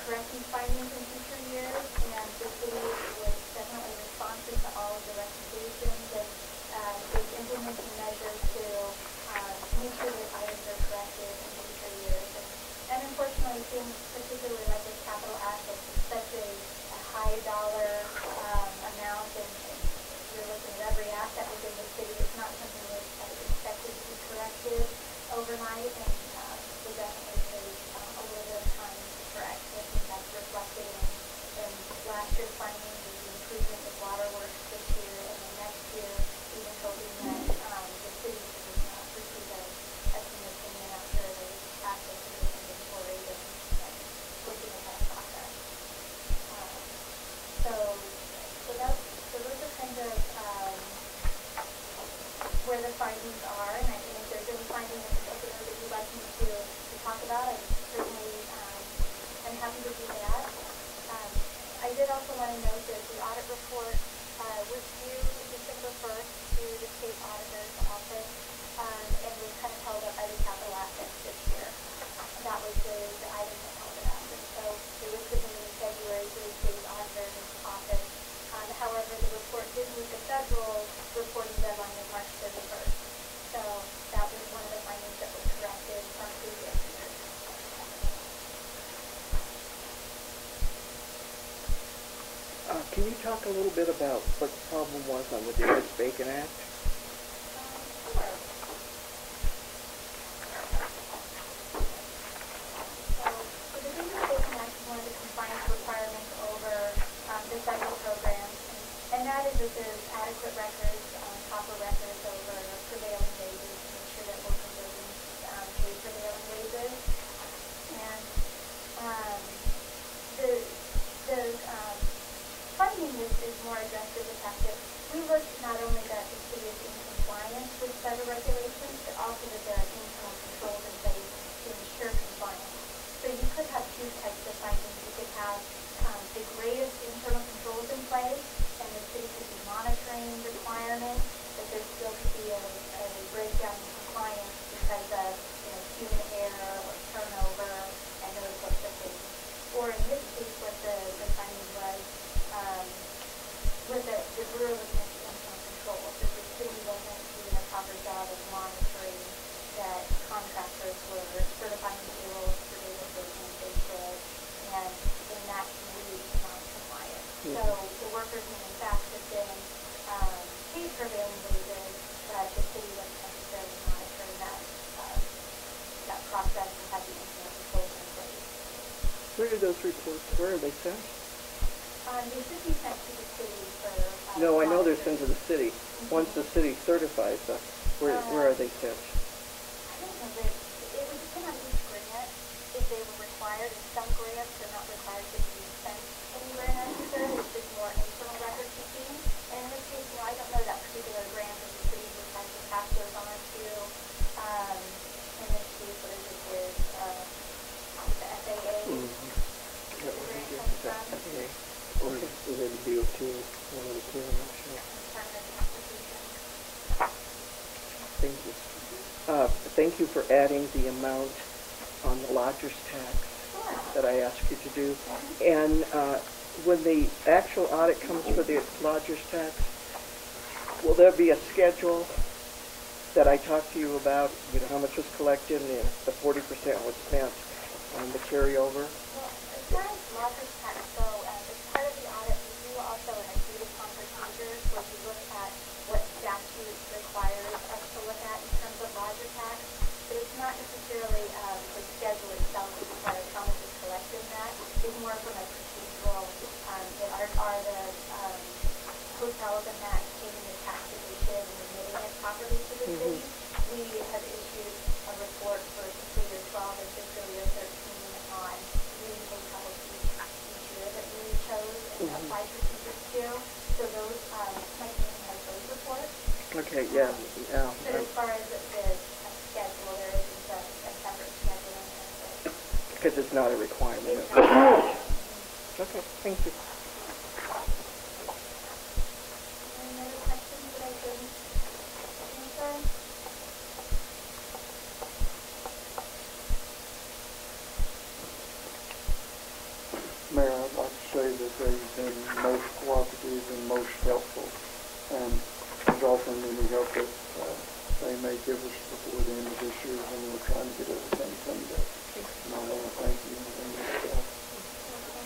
correct these findings in future years, and the city was definitely responsive to all of the recommendations and is implementing measures to make sure that items are corrected in future years. And future funding is the improvement of waterworks this year, and then next year, even hoping that the city can receive a commission after the access to this inventory and looking at that process. So those are kind of where the findings are, and if there's any findings in particular that you'd like me to talk about, I certainly I'm happy to do that. I did also want to note that the audit report was due December 1st to the state auditor's office and was kind of held up by the capital assets this year. That was the item that held it up. And so it was submitted in February to the state auditor's office. However, the report did meet the federal reporting deadline of March 31st. So that was one of the findings that was corrected from previous years. Can you talk a little bit about what the problem was on the Davis-Bacon Act? Sure. So the Davis-Bacon Act is one of the compliance requirements over the federal programs, and that is that there's adequate records, proper records over prevailing wages to make sure that local buildings pay prevailing wages. And the funding is more aggressive and effective. We looked not only that the city is in compliance with federal regulations, but also that there are internal controls in place to ensure compliance. So you could have two types of findings. You could have the greatest internal controls in place, and the city could be monitoring requirements, but there still could be a breakdown in compliance because of human error or turnover and those sorts of things. Or in this case, what the finding was with the Bureau of Internal Controls, that the city wasn't doing a proper job of monitoring that contractors were certifying payrolls for Davis Bacon as they should, and in that can lead to non-compliance. So the workers may in fact have been paid prevailing wages, but the city wasn't necessarily monitoring that process and had the internal controls in place. Where are those reports? Where are they sent? They should be sent to the city for... No, I know they're sent to the city. Once the city certifies them, where are they sent? I don't know. It would depend on each grant if they were required. And some grants are not required to be sent anywhere necessarily. It's just more internal record keeping. And in this case, I don't know that particular grant that the city decides to pass those on to. In this case, what is it with the FAA? Yeah, The grant comes from. FAA. Or is it DOT? One of the two, I'm not sure. Department of Transportation. Thank you. Thank you for adding the amount on the lodger's tax that I asked you to do. And when the actual audit comes for the lodger's tax, will there be a schedule that I talked to you about, how much was collected and the 40% was spent on the carryover? Well, as far as lodger's tax go, as part of the audit, we do also an agreed upon procedures where we look at what statute requires us to look at in terms of lodger tax, but it's not necessarily the schedule itself that requires how much is collected in that. It's more from a procedural, are the hotels and that paying the taxation and remitting it properly to the city. We have issued a report for fiscal year 12 and fiscal year 13 on green hotel each year that we chose and applied procedures to. So those, my team has those reports. Okay, yeah. But as far as the schedule, there isn't a separate schedule in there. Because it's not a requirement. Okay, thank you. Any other questions that I can answer? Mayor, I'd like to say that they've been most cooperative and most helpful, and as often any help that they may give us before the end of this year when we're trying to get everything cleaned up. And I want to thank you and your staff.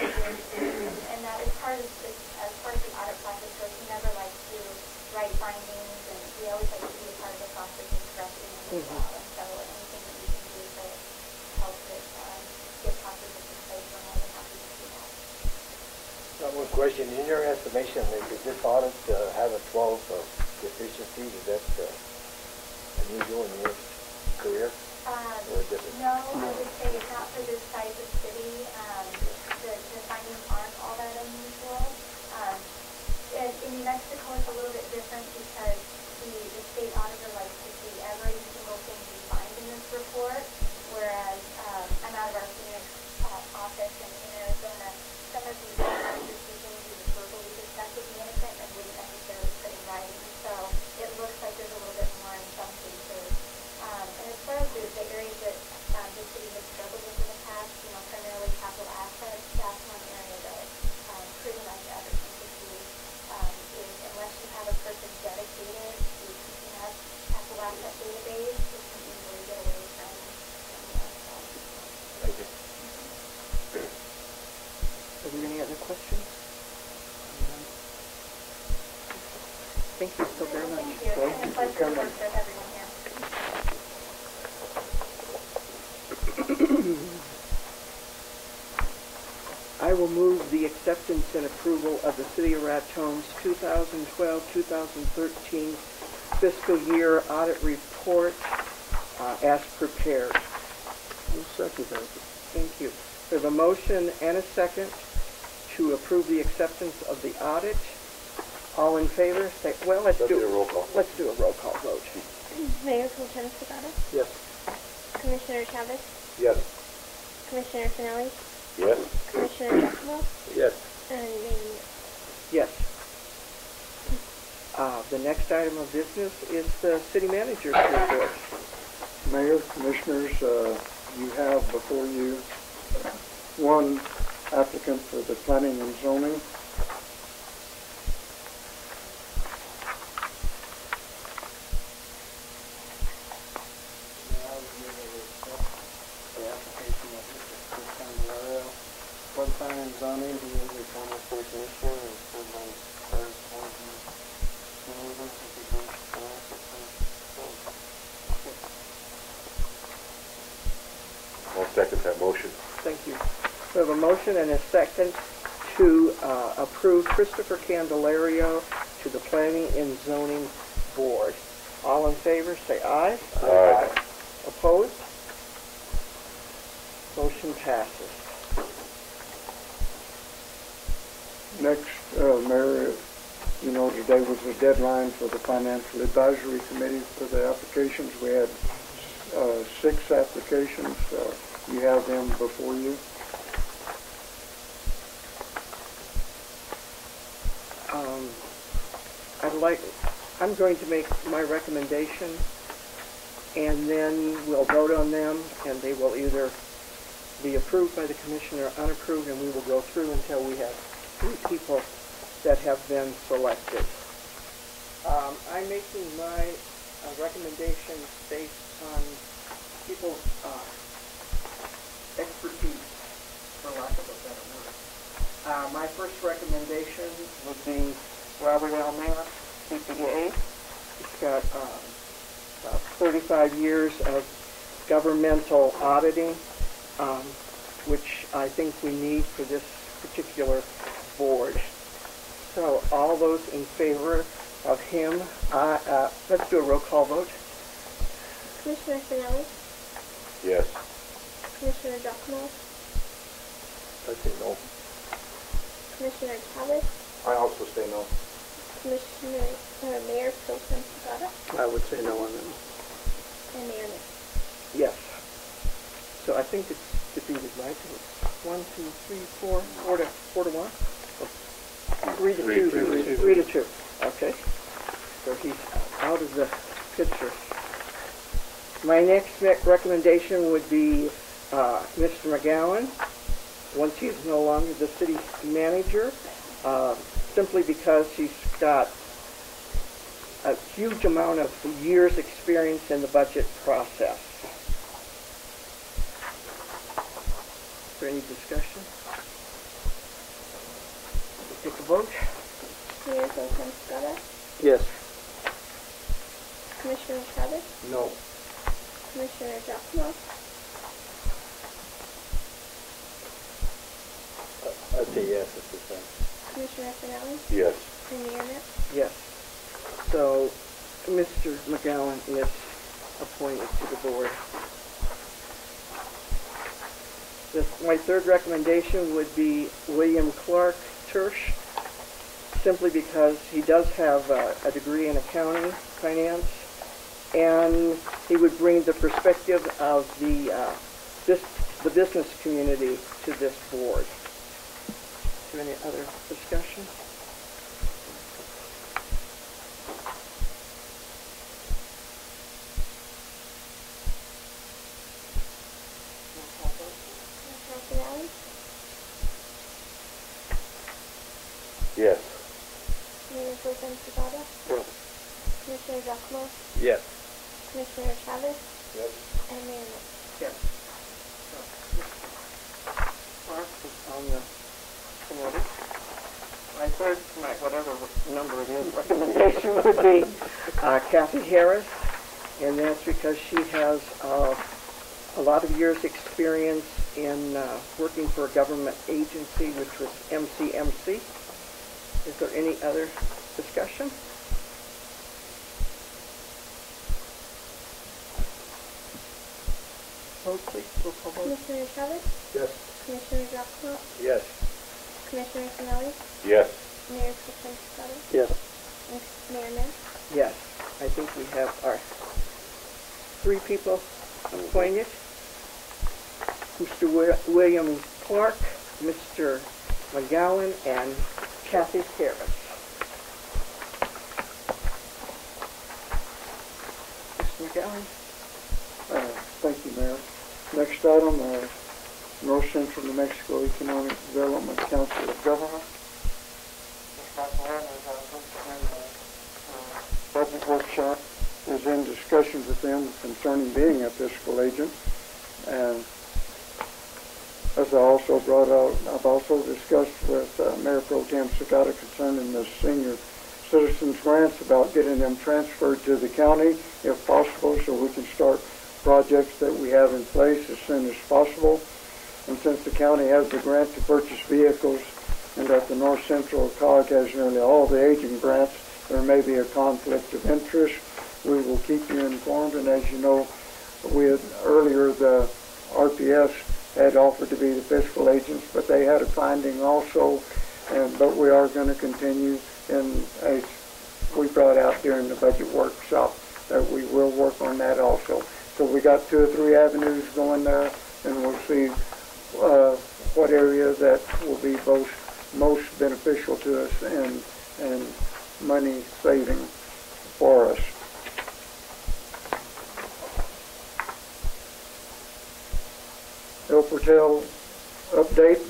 And that is part of the audit process, so we never like to write findings, and we always like to be a part of the process of correcting them as well. And so anything that we can do to help with get processes in place, we're more than happy to do that. One question, in your estimation, does this audit have a 12 deficiencies? Is that unusual in your career? Or different? No, I would say it's not for this size of city. The findings aren't all that unusual. In New Mexico, it's a little bit different because the state auditor likes to see every single thing we find in this report, whereas I'm out of our Phoenix office in Arizona. Some of these auditors see things we would verbally discuss with management and wouldn't necessarily put in writing. So it looks like there's a little bit more in some cases. And as far as the areas that the city has struggled with in the past, primarily capital assets, that's one area that pretty much everything to do is unless you have a person dedicated to keeping up capital asset database, you can easily get away from Thank you. Are there any other questions? Thank you so very much. Thank you. It's been a pleasure to work with everyone here. I will move the acceptance and approval of the City of Raton's 2012-2013 fiscal year audit report as prepared. We'll second that. Thank you. We have a motion and a second to approve the acceptance of the audit. All in favor, say, well, let's do a roll call. Let's do a roll call vote. Mayor Pro-Tem Sagata, Yes. Commissioner Chavez, Yes. Commissioner Finelli, Yes. Commissioner Giacomo, Yes. and Mayor. Yes. The next item of business is the city manager's report. Mayor, Commissioners, you have before you one applicant for the planning and zoning. The application of Mr. Candelario for the planning and zoning, he is a former city commissioner and served on various boards and committees. I'll second that motion. Thank you. We have a motion and a second to approve Christopher Candelario to the Planning and Zoning Board. All in favor, say aye. Aye. Opposed? Motion passes. Next, Mayor, today was the deadline for the Financial Advisory Committee for the applications. We had 6 applications. You have them before you. I'm going to make my recommendation, and then we'll vote on them, and they will either be approved by the commission or unapproved, and we will go through until we have 3 people that have been selected. I'm making my recommendation based on people's expertise, for lack of a better word. My first recommendation would be Robert L. Mayer, CPA. He's got 35 years of governmental auditing, which I think we need for this particular board. So all those in favor of him, let's do a roll call vote. Commissioner Finelli, Yes. Commissioner Giacomo, I say no. Commissioner Chavez, I also say no. Commissioner Mayor Pro-Tem Sagata, I would say no on that. and Mayor Nick. Yes. So I think it's defeated, right? 1, 2, 3, 4, 4 to 1? 3 to 2. 3 to 2. Okay. So he's out of the picture. My next recommendation would be Mr. McGowan, once he's no longer the city manager, simply because he's got a huge amount of years' experience in the budget process. Is there any discussion? We'll take a vote. Mayor Pro-Tem Sagata, Yes. Commissioner Chavez, No. Commissioner Giacomo, I'd say yes at this time. Commissioner Finelli, Yes. and Mayor Net. Yes. So, Mr. McGowan is appointed to the board. My third recommendation would be William Clark Tersch, simply because he does have a degree in accounting, finance, and he would bring the perspective of the business community to this board. Is there any other discussion? Commissioner Finelli, Yes. Mayor Pro Tem Sagata, Yes. Commissioner Giacomo, Yes. Commissioner Chavez, Yes. and Mayor Net. Yes. Clark is on the committee. My third, whatever number it is, recommendation would be Kathy Harris, and that's because she has a lot of years' experience in working for a government agency, which was MCMC. Is there any other discussion? Vote, please. Roll call vote. Commissioner Chavez, Yes. Commissioner Giacomo, Yes. Commissioner Finelli, Yes. Mayor Pro Tem Sagata, Yes. and Mayor Net. Yes, I think we have our 3 people appointed. Mr. William Clark, Mr. McGowan, and Kathy Harris. Mr. McGowan? Thank you, Mayor. Next item, North Central New Mexico Economic Development Council of Government. Budget workshop is in discussions with them concerning being a fiscal agent. And as I also brought out, I've also discussed with Mayor Pro Tem Sagata concerning the senior citizens grants about getting them transferred to the county if possible, so we can start projects that we have in place as soon as possible. And since the county has the grant to purchase vehicles and that the North Central COG has nearly all the aging grants, there may be a conflict of interest. We will keep you informed, and as you know, earlier the RPS had offered to be the fiscal agents, but they had a finding also, but we are going to continue, and as we brought out during the budget workshop, that we will work on that also. So we got 2 or 3 avenues going there, and we'll see what area that will be most beneficial to us and money saving for us. El Portel update.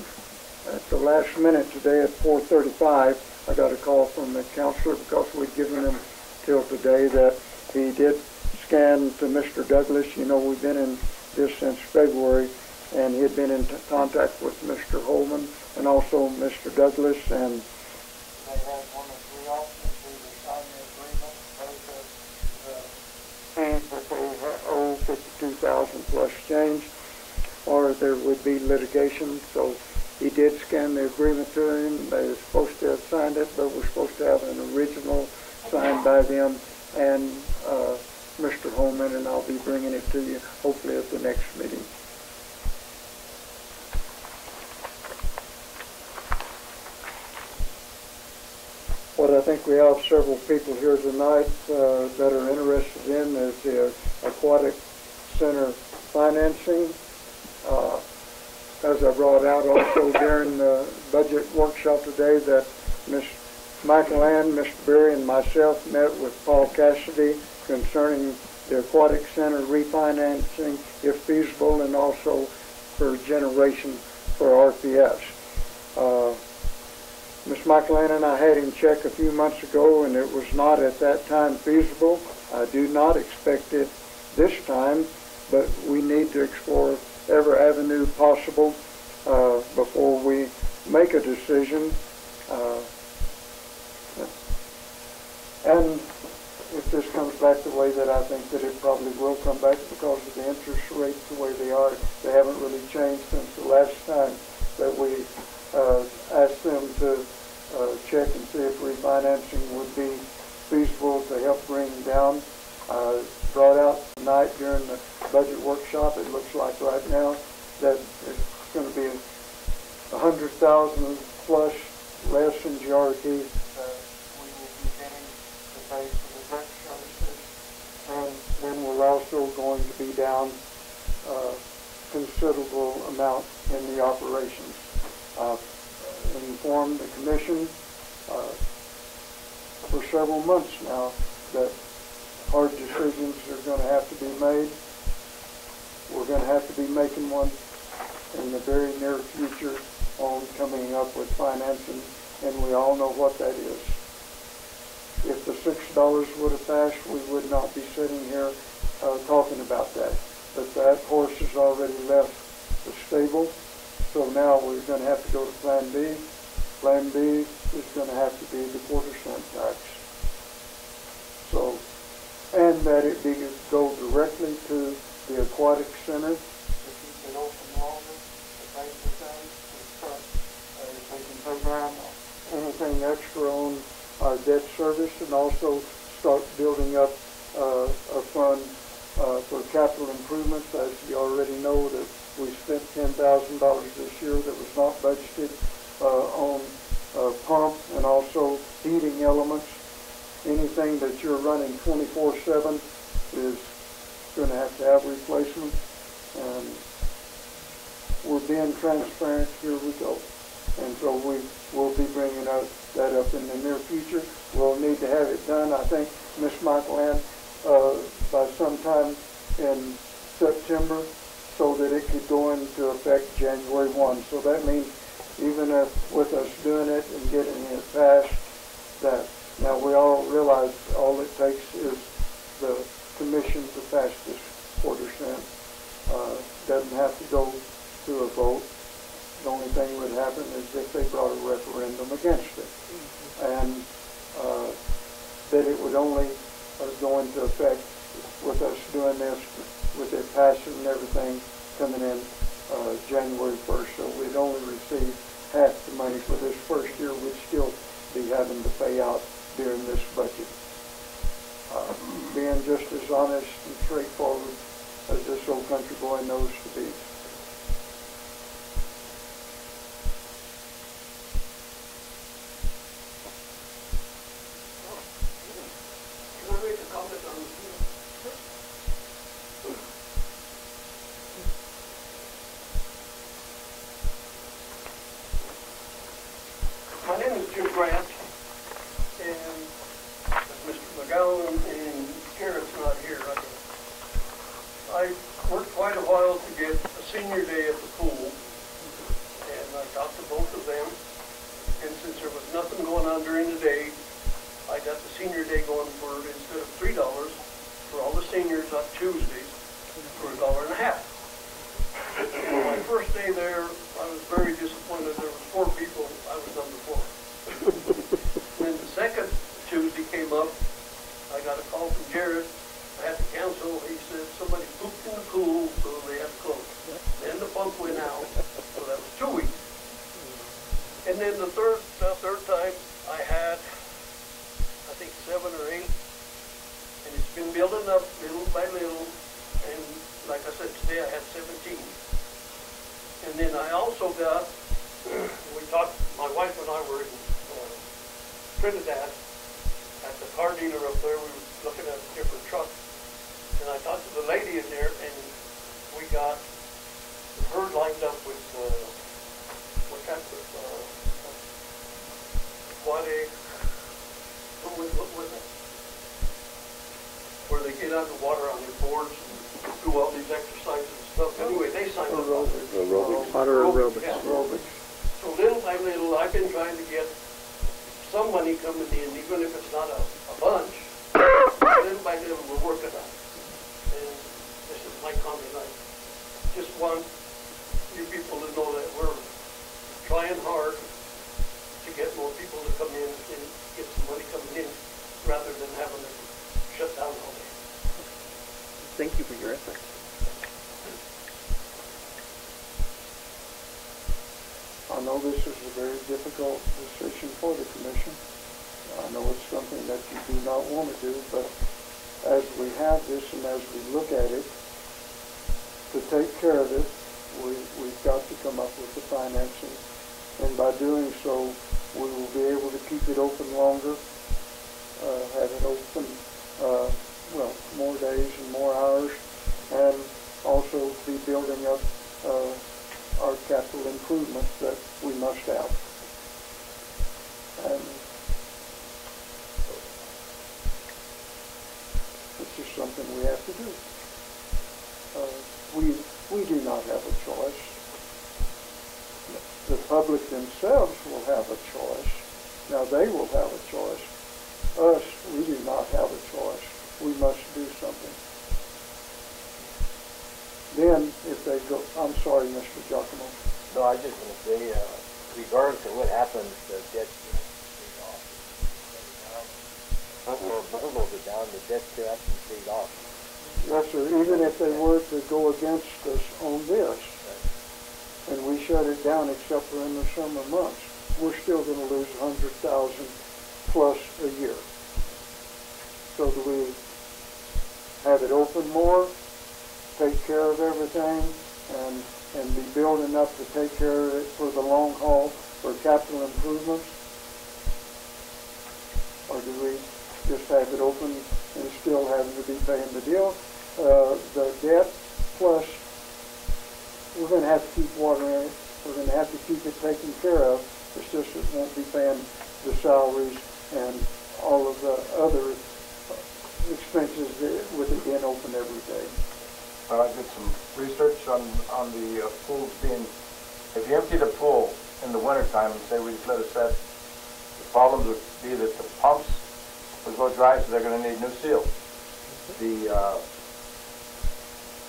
At the last minute today at 4:35, I got a call from the counselor because we'd given him till today that he did scan to Mr. Douglas. You know, we've been in this since February, and he had been in contact with Mr. Holman and also Mr. Douglas, and They had 1 of 3 officers who signed the agreement, fees that they owe 52,000 plus change, or there would be litigation. So he did scan the agreement to him. They were supposed to have signed it, but we're supposed to have an original signed by them and Mr. Holman, and I'll be bringing it to you hopefully at the next meeting. What I think we have several people here tonight that are interested in is the Aquatic Center financing. As I brought out also during the budget workshop today, that Ms. Michael Ann, Mr. Berry, and myself met with Paul Cassidy concerning the Aquatic Center refinancing, if feasible, and also for generation for RPS. Ms. Michael Ann and I had him check a few months ago, and it was not at that time feasible. I do not expect it this time, but we need to explore every avenue possible before we make a decision. And if this comes back the way that I think that it probably will come back, because of the interest rates the way they are, they haven't really changed since the last time that we asked them to financing would be feasible to help bring down. Brought out tonight during the budget workshop, it looks like right now that it's going to be 100,000 plus less in GRT. We will be getting the pay for the debt services, And then we're also going to be down a considerable amount in the operations. Informed the commission for several months now that hard decisions are going to have to be made. We're going to have to be making one in the very near future on coming up with financing, and we all know what that is. If the $6 would have passed, we would not be sitting here talking about that. But that horse has already left the stable, so now we're going to have to go to Plan B. Plan B is going to have to be the quarter-cent tax. So, and that it be go directly to the Aquatic Center. if you can open longer, the price of things, and start a taking program. Anything extra on our debt service, and also start building up a fund for capital improvements. As you already know, that we spent $10,000 this year that was not budgeted on pump and also heating elements. Anything that you're running 24/7 is going to have replacement, and we're being transparent. Here we go. And so we will be bringing that up in the near future. We'll need to have it done, I think, Ms. Michael Ann, by sometime in September, so that it could go into effect January 1. So that means even with us doing it and getting it passed, that now we all realize all it takes is the commission to pass this quarter-cent. Doesn't have to go to a vote. The only thing that would happen is if they brought a referendum against it. And that it would only go into effect with us doing this, with it passing and everything coming in January 1st. So we'd only receive half the money for this first year. We'd still be having to pay out during this budget. Being just as honest and straightforward as this old country boy knows to be. Can I make a comment on this? My name is Jim Grant, and Mr. McGowan and Garrett's not here. I worked quite a while to get a senior day at the pool, and I talked to both of them, and since there was nothing going on during the day, I got the senior day going for, instead of $3, for all the seniors on Tuesdays, for $1.50. My first day there, I was very disappointed. There was 4 people. I was number 4. Then the second Tuesday came up. I got a call from Jared. I had to cancel. He said somebody pooped in the pool, so they had to close. Then the pump went out, so that was 2 weeks. And then the third time, I had, I think, 7 or 8, and it's been building up little by little. And like I said, today I had 17. And then I also got, we talked, my wife and I were in Trinidad at the car dealer up there. We were looking at different trucks. And I talked to the lady in there, and we got her lined up with, what kind of, aquatic, what was it? Where they get underwater on their boards and do all these exercises and stuff. Anyway, they signed up. Water aerobics. Yeah. So little by little, I've been trying to get some money coming in, even if it's not a bunch. Little by little, we're working on it. And this is my comment. I just want you people to know that we're trying hard to get more people to come in and get some money coming in, rather than having to shut down all day. Thank you for your effort. I know this is a very difficult decision for the commission. something that you do not want to do, but as we have this and as we look at it, to take care of it, we've got to come up with the financing. And by doing so, we will be able to keep it open longer, have it open, more days and more hours, and also be building up our capital improvements that we must have. And it's just something we have to do. We do not have a choice. The public themselves will have a choice. Now they will have a choice. Us, we do not have a choice. We must do something. Then, if they go, I'm sorry, Mr. Giacomo. No, I was just going to say, regardless of what happens, the debt paid off. Bubbles are down, the debt still has to be paid off. Yes, sir. Even if they were to go against us on this, and we shut it down except for in the summer months, we're still going to lose 100,000 plus a year. So do we have it open more, take care of everything, and be building up to take care of it for the long haul for capital improvements? Or do we just have it open and still having to be paying the deal? The debt plus we're going to have to keep watering it. We're going to have to keep it taken care of. It's just it won't be paying the salaries and all of the other expenses with it being open every day. I did some research on the pools being, if you empty the pool in the wintertime and say we just let it set, the problems would be that the pumps would go dry, so they're going to need new seals.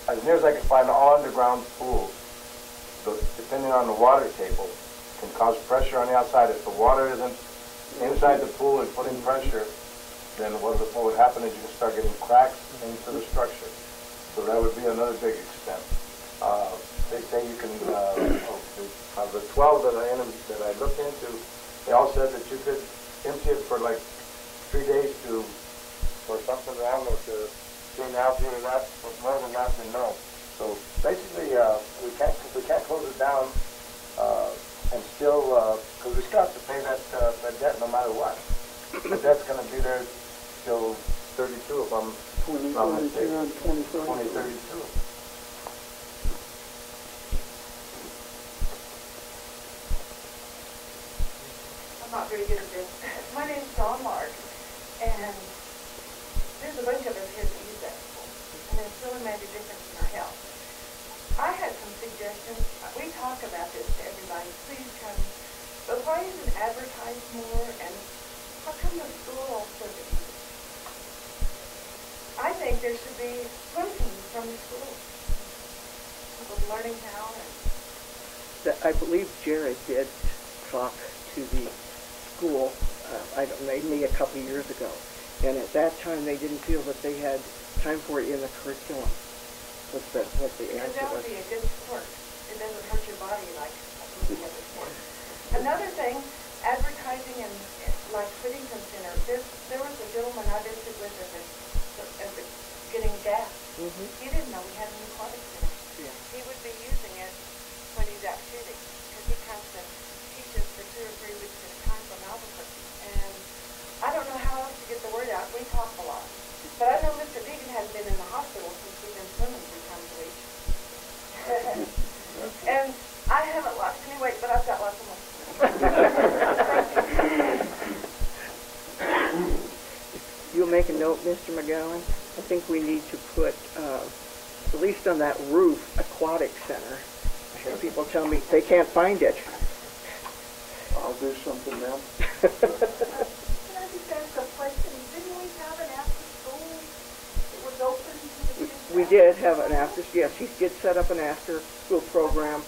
As near as I can find, all underground pools, depending on the water table, can cause pressure on the outside. If the water isn't inside the pool and putting pressure, then what would happen is you can start getting cracks into the structure. So that would be another big expense. They say you can, of the 12 that I looked into, they all said that you could empty it for like 3 days or something around or to 2.5 years. That's more than that, than no. So basically, we can't close it down and still, because we still have to pay that debt no matter what. The debt's going to be there till 32 if I'm 2032 and 2032. 2032. I'm not very good at this. My name's Dawn Mark, and there's a bunch of us here that use that pool, and it's really made a difference in our health. I had some suggestions. We talk about this to everybody. Please come. But why isn't advertised more, and how come the school also didn't use it? I think there should be lessons from the school of learning how. I believe Jared did talk to the school, maybe a couple of years ago. And at that time, they didn't feel that they had time for it in the curriculum. What the Because answer that would was. be a good sport. It doesn't hurt your body like any other sport. Another thing, advertising and like Whittington Center. There was a gentleman I visited with at the getting gas. Mm-hmm. He didn't know we had an aquatic center. Yeah. He would be using it when he's out shooting because he comes and teaches for 2 or 3 weeks at a time from Albuquerque. And I don't know how else to get the word out. We talk a lot. But I know Mr. Deegan hasn't been in the hospital since we've been swimming 3 times a week. And I haven't lost any weight, but I've got lots of muscle. You'll make a note, Mr. McGowan. I think we need to put, at least on that roof, Aquatic Center. I hear people tell me they can't find it. I'll do something now. Can I just ask a question? Didn't we have an after school that was open to the kids? We did have an after, yes, he did set up an after-school program.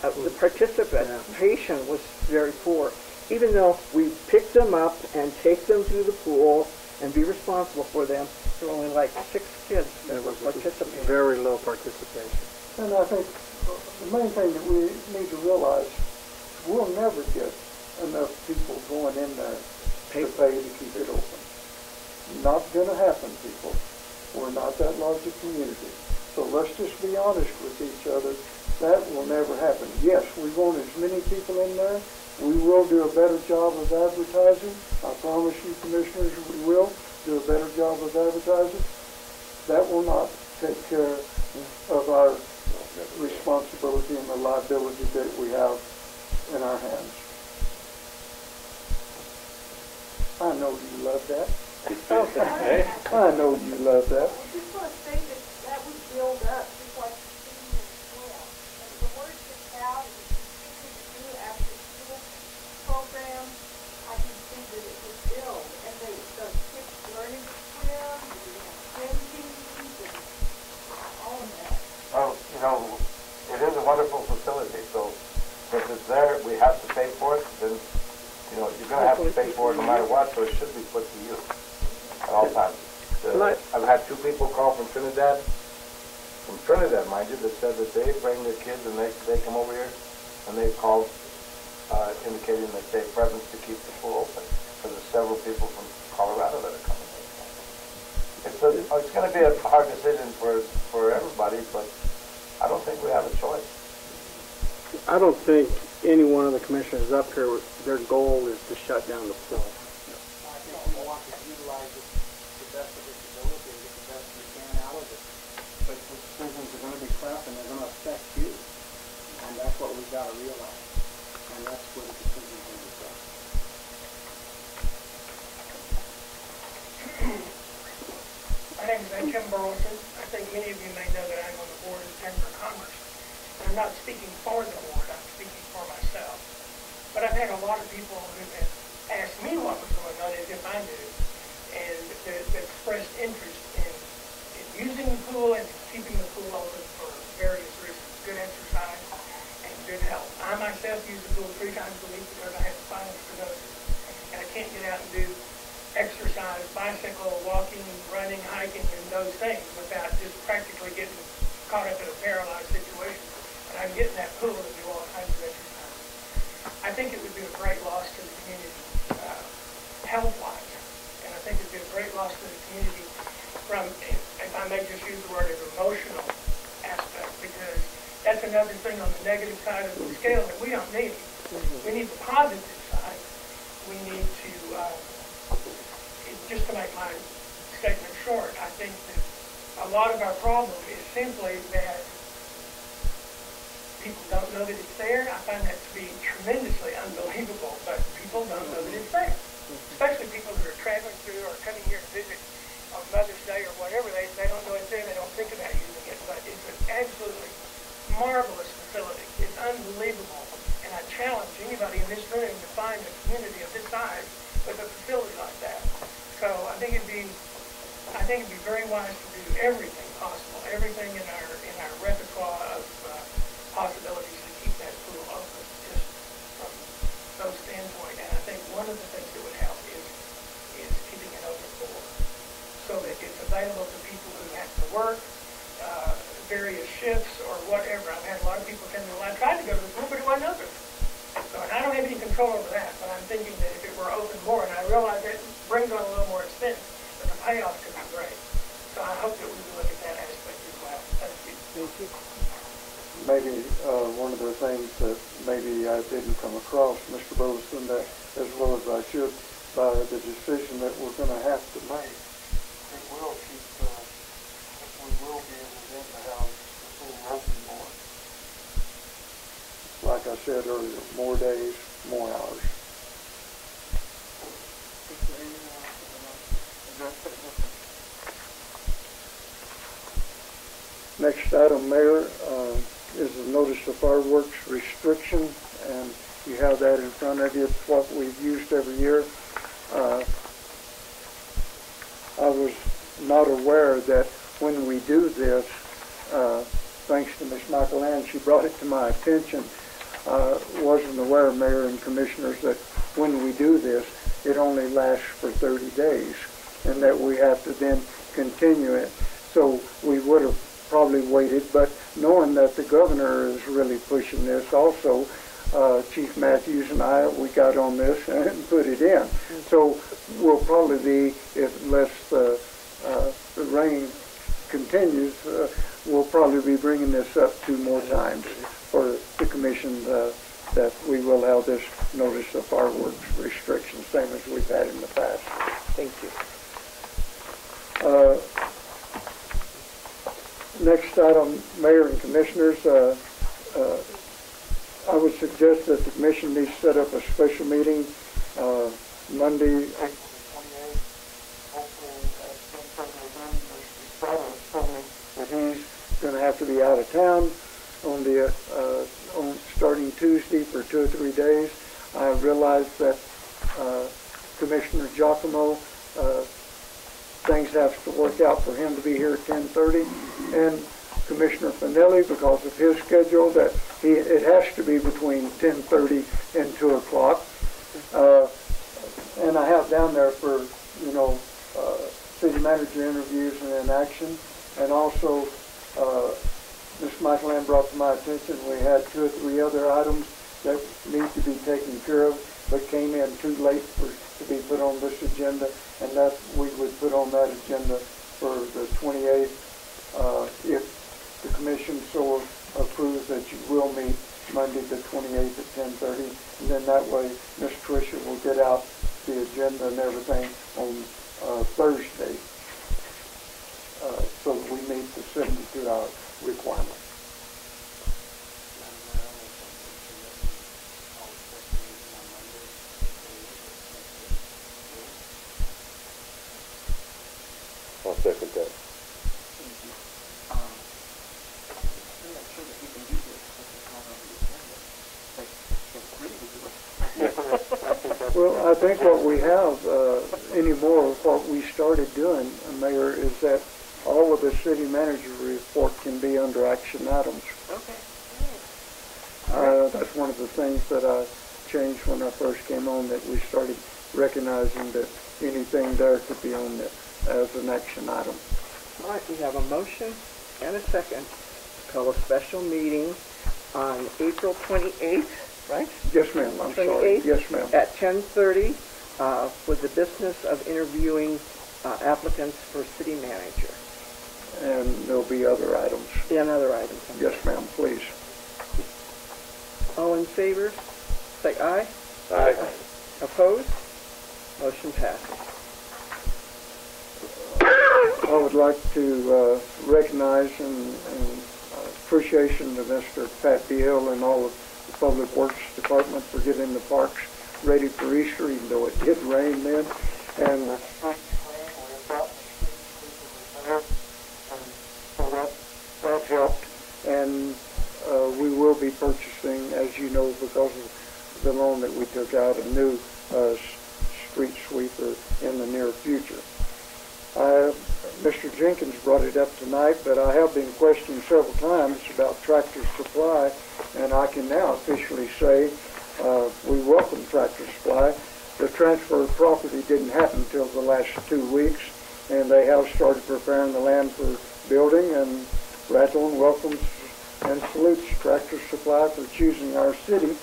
The participation was very poor. Even though we picked them up and take them to the pool and be responsible for them, there were only like 6 kids that were participating. Very low participation. And I think the main thing that we need to realize, we'll never get enough people going in there to pay to keep it open. Not gonna happen, people. We're not that large a community. So let's just be honest with each other. That will never happen. Yes, we want as many people in there. We will do a better job of advertising. I promise you, commissioners, we will do a better job of advertising. That will not take care of our responsibility and the liability that we have in our hands. I know you love that. I know you love that. I just want to say that would build up, just like the senior swell. And the word gets out, and you continue to do after school program, I can see that it would build. And the kids learning to swim, and you have swim teams, and all of that. Well, you know, it is a wonderful facility, so if it's there, we have to pay for it, then, you know, you're going to have to pay for it no matter what, so it should be put to use at all times. I've had 2 people call from Trinidad, mind you, that said that they bring their kids and they come over here, and they called indicating that they have presents to keep the pool open, because there's several people from Colorado that are coming in. It's going to be a hard decision for everybody, but I don't think we have a choice. I don't think any one of the commissioners up here, their goal is to shut down the pool. I think we want to utilize it to the best of its ability and get the best we can out of it. But the decisions are going to be tough and they're going to affect you. And that's what we've got to realize. And that's where the decisions are going to be tough. My name is Kim Burleson. I think many of you may know that I'm on the board of Denver Commerce. I'm not speaking for the board, I'm speaking for myself. But I've had a lot of people who have asked me what was going on as if I knew, and that expressed interest in using the pool and keeping the pool open for various reasons, good exercise and good health. I myself use the pool 3 times a week because I have spinal stenosis, and I can't get out and do exercise, bicycle, walking, running, hiking, and those things without just practically getting caught up in a paralyzed situation. And I get in that pool and do all kinds of exercise. I think it would be a great loss to the community, health-wise. And I think it would be a great loss to the community from, if I may just use the word, an emotional aspect, because that's another thing on the negative side of the scale that we don't need. We need the positive side. We need to, just to make my statement short, I think that a lot of our problem is simply that people don't know that it's there. I find that to be tremendously unbelievable, but people don't know that it's there. Especially people who are traveling through or coming here to visit on Mother's Day or whatever. They don't know it's there. They don't think about using it. But it's an absolutely marvelous facility. It's unbelievable. And I challenge anybody in this room to find a community of this size with a facility like that. So I think it'd be very wise to do everything possible, everything in our repertoire of possibilities to keep that pool open, just from those standpoint. And I think one of the things that would help is keeping it open so that it's available to people who have to work, various shifts or whatever. I've had a lot of people tell me, well, I tried to go to the pool, but it wasn't open. So, and I don't have any control over that, but I'm thinking that if it were open more, and I realize that brings on a little more expense, but the payoff could be great. So I hope that we will look at that aspect as well. Thank you. Thank you. Maybe one of the things that maybe I didn't come across, Mr. Burleson, that as well as I should, by the decision that we're going to have to make. It will keep, we will be able to get the house the pool open more. Like I said earlier, more days, more hours. Next item, Mayor, is the notice of fireworks restriction, and you have that in front of you. It's what we've used every year. I was not aware that when we do this, thanks to Ms. Michael Ann, she brought it to my attention. Wasn't aware, Mayor and Commissioners, that when we do this, it only lasts for 30 days, and that we have to then continue it. So we would have probably waited, but knowing that the governor is really pushing this also, Chief Matthews and I, we got on this and put it in. So we'll probably be, unless the rain continues, we'll probably be bringing this up 2 more times for the commission that we will have this notice of fireworks restriction, same as we've had in the past. Thank you. Next item, Mayor and Commissioners, I would suggest that the commission needs to set up a special meeting Monday, April 28th. Hopefully, that he's going to have to be out of town on starting Tuesday for 2 or 3 days. I realize that Commissioner Giacomo, things have to work out for him to be here at 10:30, and Commissioner Finelli, because of his schedule, that it has to be between 10:30 and 2 o'clock. And I have down there for, city manager interviews and in action. And also, Ms. Michael Ann brought to my attention, we had 2 or 3 other items that need to be taken care of, but came in too late to be put on this agenda, and that we would put on that agenda for the 28th, if the commission so approves that you will meet Monday the 28th at 10:30, and then that way Ms. Tricia will get out the agenda and everything on Thursday, so that we meet the 72-hour requirement. I'll second that. Well, I think what we have anymore, what we started doing, Mayor, is that all of the city manager report can be under action items. Okay. That's one of the things that I changed when I first came on, that we started recognizing that anything there could be on it as an action item. All right, we have a motion and a second to call a special meeting on April 28th, right? Yes, ma'am. I'm sorry. Yes, ma'am. At 10:30 with the business of interviewing applicants for city manager. And there'll be other items. And other items. Yes, ma'am, please. All in favor, say aye. Aye. Opposed? Motion passes. I would like to recognize and appreciation to Mr. Pat Beal and all of the Public Works Department for getting the parks ready for Easter, even though it did rain then. And that helped. And we will be purchasing, as you know, because of the loan that we took out, a new street sweeper in the near future. Mr. Jenkins brought it up tonight, but I have been questioned several times about Tractor Supply, and I can now officially say we welcome Tractor Supply. The transfer of property didn't happen until the last 2 weeks, and they have started preparing the land for building, and Raton welcomes and salutes Tractor Supply for choosing our city.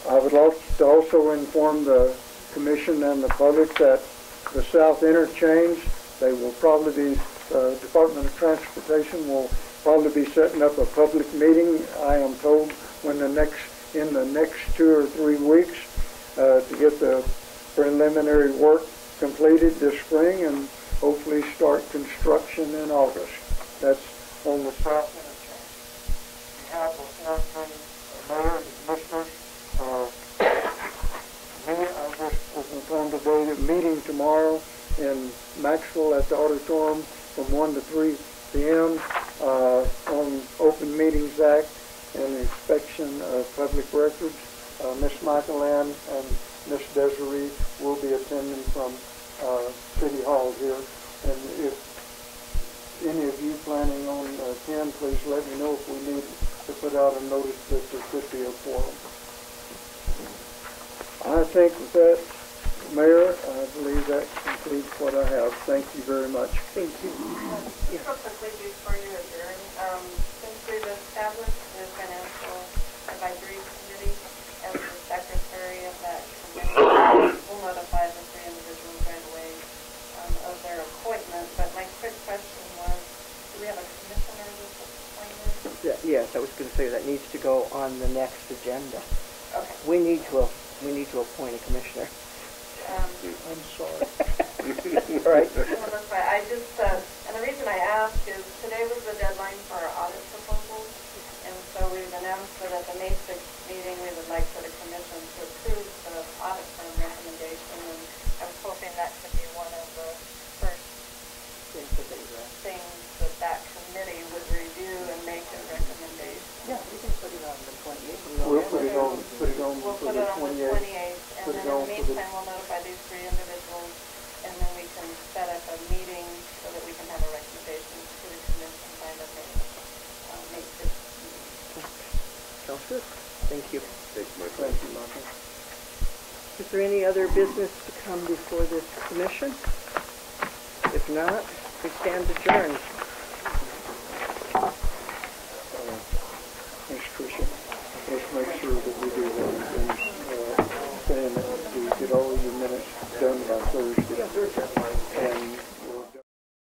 I would like to also inform the Commission and the public that the South Interchange, they will probably be, Department of Transportation will probably be setting up a public meeting, I am told, in the next 2 or 3 weeks to get the preliminary work completed this spring and hopefully start construction in August. That's on the South Interchange. We have before Mayor and Commissioners, I just was informed today that meeting tomorrow in Maxwell at the auditorium from 1 to 3 p.m. On Open Meetings Act and the inspection of public records. Ms. Michael Ann and Ms. Desiree will be attending from City Hall here. And if any of you planning on 10, please let me know if we need to put out a notice that there could be a quorum. I think with that, Mayor, I believe that concludes what I have. Thank you very much. Thank you. Real quickly before you adjourn, since we've established the financial advisory needs to go on the next agenda. Okay. We need to appoint a commissioner. I'm sorry. Right. Well, that's fine. I just, and the reason I ask is today was the deadline for our audit proposals, and so we've announced that at the May 6th meeting, we would like for the commission to approve the audit firm recommendation, and I was hoping that could be one of the first things that that committee would review and make a recommendation. Yeah, we can put it on the 28th. We'll put it on We'll put it on the 28th. 28th, and Put it then in on the for the- meantime, we'll notify these 3 individuals, and then we can set up a meeting so that we can have a recommendation to the commission by the May 5th meeting. Sounds good. Thank you. Thank you, Michael. Is there any other business to come before this commission? If not, we stand adjourned.